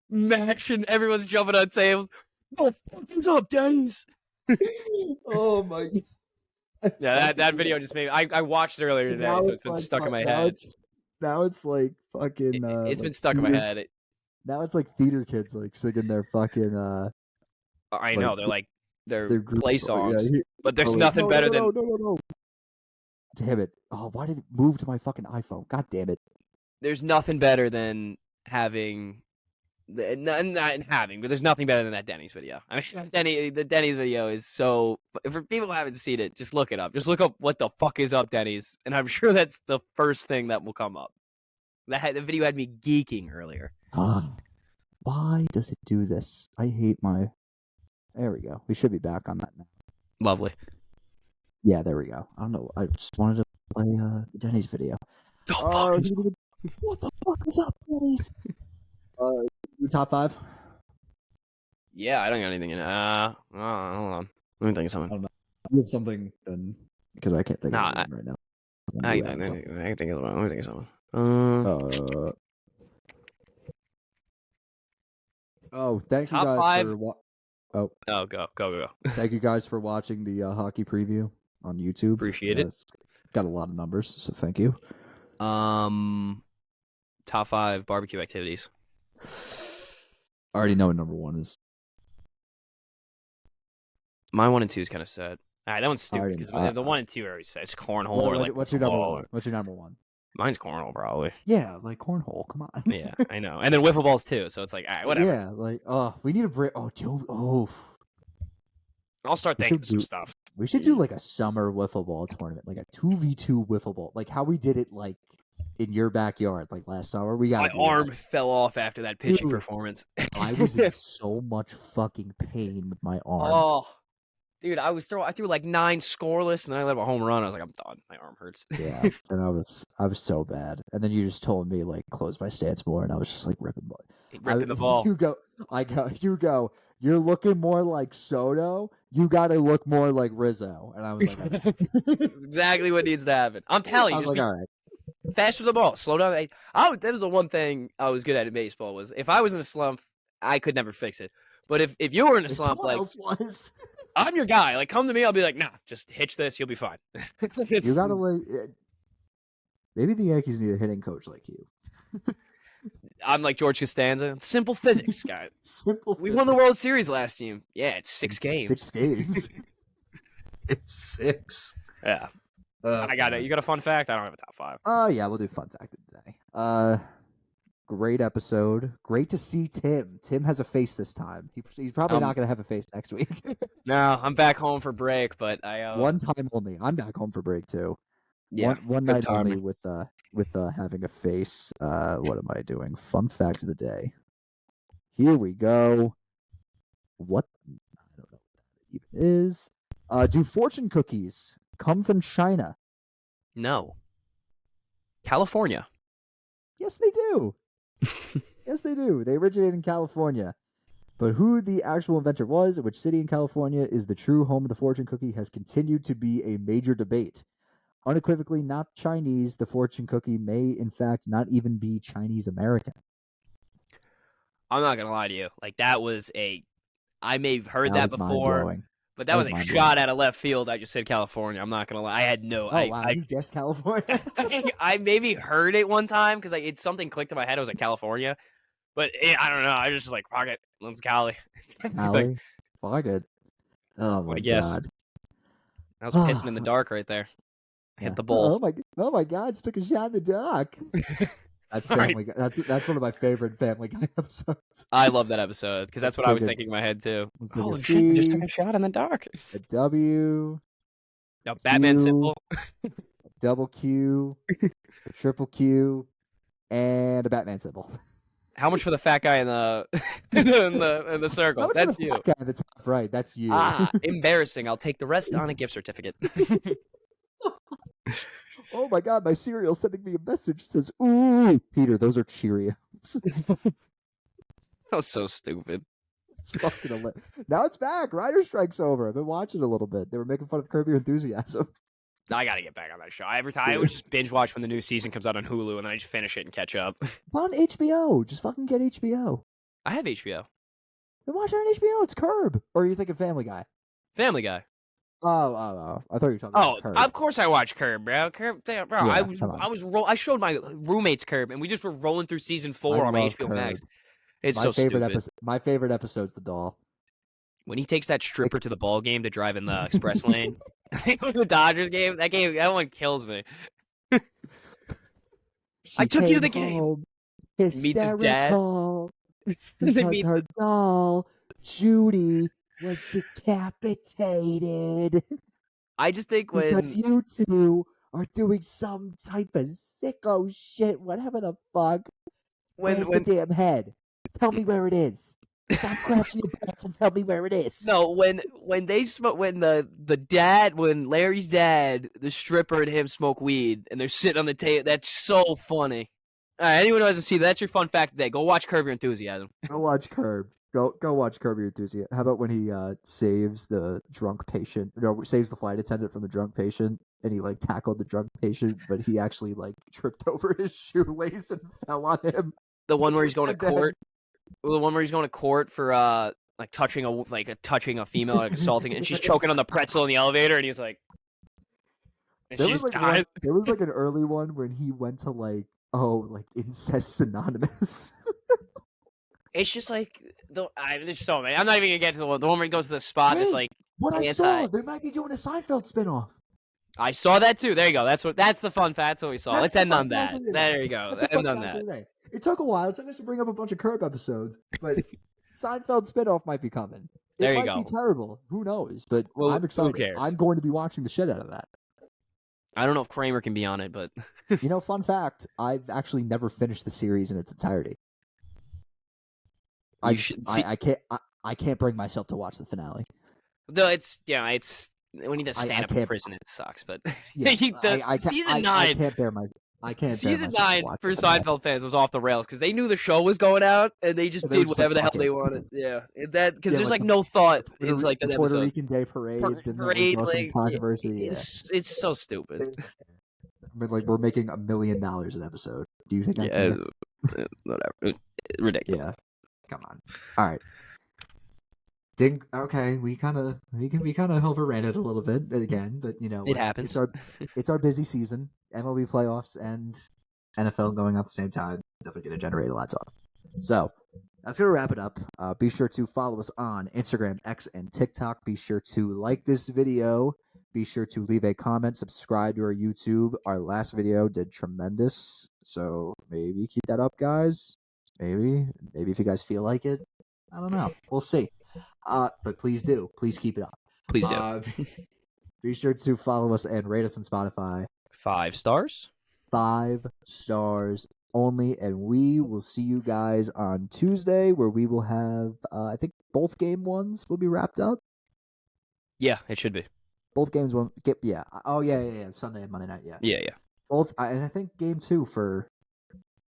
match and everyone's jumping on tables. What the fuck is up, Denny's?
Oh my.
Yeah, that video just made me, I watched it earlier today, so it's been like, stuck in my head.
Now it's like fucking.
It's
like
been stuck in my head.
Now it's like theater kids like singing their fucking.
I know they're play songs,
yeah,
but there's nothing better than.
No. Damn it! Oh, why did it move to my fucking iPhone? God damn it!
There's nothing better than having. Not having, but there's nothing better than that Denny's video. I mean, the Denny's video is so. For people who haven't seen it, just look it up. Just look up what the fuck is up, Denny's, and I'm sure that's the first thing that will come up. The video had me geeking earlier.
Why does it do this? I hate my. There we go. We should be back on that now.
Lovely.
Yeah, there we go. I don't know. I just wanted to play the Denny's video. What the fuck is up, Denny's? Top 5?
Yeah, I don't got anything in it. Hold on. Let me think of something.
I don't know. You have something then, because I can't think of anything right now.
I can think of something. Let me think of something.
Thank you
Top
guys
5?
for
Go.
Thank you guys for watching the hockey preview on YouTube.
Appreciate it.
It's got a lot of numbers, so thank you.
Top 5 barbecue activities.
I already know what number 1 is.
My 1 and 2 is kind of sad. All right, that one's stupid because the 1 and 2 are always sad. It's cornhole or like.
What's your number 1? What's your number 1?
Mine's cornhole, probably.
Yeah, like cornhole. Come on.
Yeah, I know. And then wiffle balls too. So it's like, all right, whatever.
Yeah, like we need a break. Oh, dude. Oh.
I'll start thinking of some stuff.
We should do like a summer wiffle ball tournament, like a 2v2 wiffle ball, like how we did it like in your backyard, like last summer. My
arm fell off after that pitching performance.
I was in so much fucking pain with my arm.
Oh, dude, I threw like 9 scoreless, and then I let up a home run. I was like, I'm done. My arm hurts.
Yeah, and I was so bad. And then you just told me like close my stance more, and I was just like ripping
the ball.
You go. You're looking more like Soto. You got to look more like Rizzo. And I was like,
that's exactly what needs to happen. I'm telling you.
I was like, all right.
Faster the ball, slow down. That was the one thing I was good at in baseball was if I was in a slump, I could never fix it. But if you were in a slump, like I'm your guy, like come to me, I'll be like, nah, just hitch this, you'll be fine.
You gotta like. Maybe the Yankees need a hitting coach like you.
I'm like George Costanza. Simple physics, guy. We won the World Series last year. Yeah, it's 6 games.
6 games. It's 6.
Yeah. I got it. You got a fun fact? I don't have a top 5.
Yeah, we'll do fun fact today. Great episode. Great to see Tim. Tim has a face this time. He's probably not going to have a face next week.
No, I'm back home for break, but
one time only. I'm back home for break too.
Yeah,
one night only with having a face. What am I doing? Fun fact of the day. Here we go. What? I don't know what that even is. Do fortune cookies come from China?
No. California.
Yes, they do. Yes, they do. They originated in California. But who the actual inventor was, which city in California is the true home of the fortune cookie, has continued to be a major debate. Unequivocally not Chinese, the fortune cookie may, in fact, not even be Chinese-American.
I'm not going to lie to you. Like, I may have heard that before, but that was a shot out of left field. I just said California. I'm not going to lie. I had no...
wow, you guessed California?
I maybe heard it one time because it's something clicked in my head. I was like, California. But I don't know. I just like, fuck it. Let's Cali.
Cali? Fuck it. Oh, my God.
I was pissing in the dark right there. Hit the ball.
Oh my God! Just took a shot in the dark. That's Family Guy. That's one of my favorite Family Guy episodes.
I love that episode because that's what I was thinking in my head too. Oh shit! Just took a shot in the dark.
A W.
No, Batman symbol.
A double Q. A triple Q. And a Batman symbol.
How much for the fat guy in the in the circle? That's you.
Guy at the top right. That's you.
Embarrassing. I'll take the rest on a gift certificate.
Oh my God, my cereal's sending me a message. It says, "Ooh, Peter, those are Cheerios."
So stupid.
Now it's back. Rider Strike's over. I've been watching a little bit. They were making fun of Curb Your Enthusiasm.
I gotta get back on that show. Every time I would just binge watch when the new season comes out on Hulu, and then I just finish it and catch up.
It's on HBO. Just fucking get HBO.
I have HBO.
Then watch it on HBO. It's Curb. Or are you thinking Family Guy?
Family Guy.
Oh. I thought you were talking about Curb.
Of course I watch Curb, bro. Curb, bro.
Yeah,
I showed my roommates Curb, and we just were rolling through season 4 on my HBO
Curb.
Max. It's so stupid.
My favorite episode's the doll.
When he takes that stripper to the ball game to drive in the express lane. The Dodgers game. That one kills me. I took you to the game. Meets his dad.
Because her doll, Judy, was decapitated.
I just think
because you two are doing some type of sicko shit, whatever the fuck. Where's the damn head? Tell me where it is. Stop crashing your pants and tell me where it is.
No, when Larry's dad, the stripper, and him smoke weed, and they're sitting on the table. That's so funny. All right, anyone who hasn't seen that's your fun fact today. Go watch Curb Your Enthusiasm.
Go watch Curb. Go watch Curb Your Enthusiasm. How about when he saves the drunk patient? No, saves the flight attendant from the drunk patient, and he like tackled the drunk patient, but he actually like tripped over his shoelace and fell on him.
The one where he's going to court. The one where he's going to court for like touching a female, like assaulting it, and she's choking on the pretzel in the elevator, and he's like,
there was like an early one when he went to like Incest Anonymous.
It's just like there's so many. I'm not even gonna get to the one where he goes to the spot. That's like
I saw. They might be doing a Seinfeld spinoff.
I saw that too. There you go. That's the fun fact. That's what we saw. Let's end on that. There you go. End on that.
It took a while. It took us to bring up a bunch of Curb episodes, but Seinfeld spinoff might be coming.
There you
go. It might be terrible. Who knows? But I'm excited.
Who cares?
I'm going to be watching the shit out of that.
I don't know if Kramer can be on it, but
fun fact: I've actually never finished the series in its entirety. I can't bring myself to watch the finale.
No, it's when he does stand up in prison, it sucks. But
yeah,
season 9,
I can't bear my. I can't.
Season 9 for Seinfeld fans was off the rails because they knew the show was going out and they just did whatever the hell they wanted. Yeah, because there's like no thought into like that episode.
Puerto Rican Day parade, like controversy.
It's so stupid.
But like we're making $1 million an episode. Do you think?
Whatever. Ridiculous.
Yeah. Come on. All right. Okay, we kind of overran it a little bit again, but
it happens.
It's our busy season. MLB playoffs and NFL going on at the same time. Definitely going to generate a lot of talk. So that's going to wrap it up. Be sure to follow us on Instagram, X, and TikTok. Be sure to like this video. Be sure to leave a comment. Subscribe to our YouTube. Our last video did tremendous, so maybe keep that up, guys. Maybe if you guys feel like it. I don't know. We'll see. But please do. Please keep it up.
Please do.
Be sure to follow us and rate us on Spotify.
5 stars?
5 stars only. And we will see you guys on Tuesday where we will have, I think both game ones will be wrapped up.
Yeah, it should be.
Both games won't get, yeah. Oh, yeah. Sunday and Monday night, yeah.
Yeah.
Both, and I think game 2 for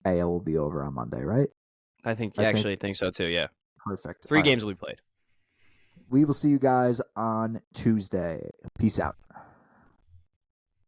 AL will be over on Monday, right?
I think so too, yeah.
Perfect.
3 games will be played.
We will see you guys on Tuesday. Peace out.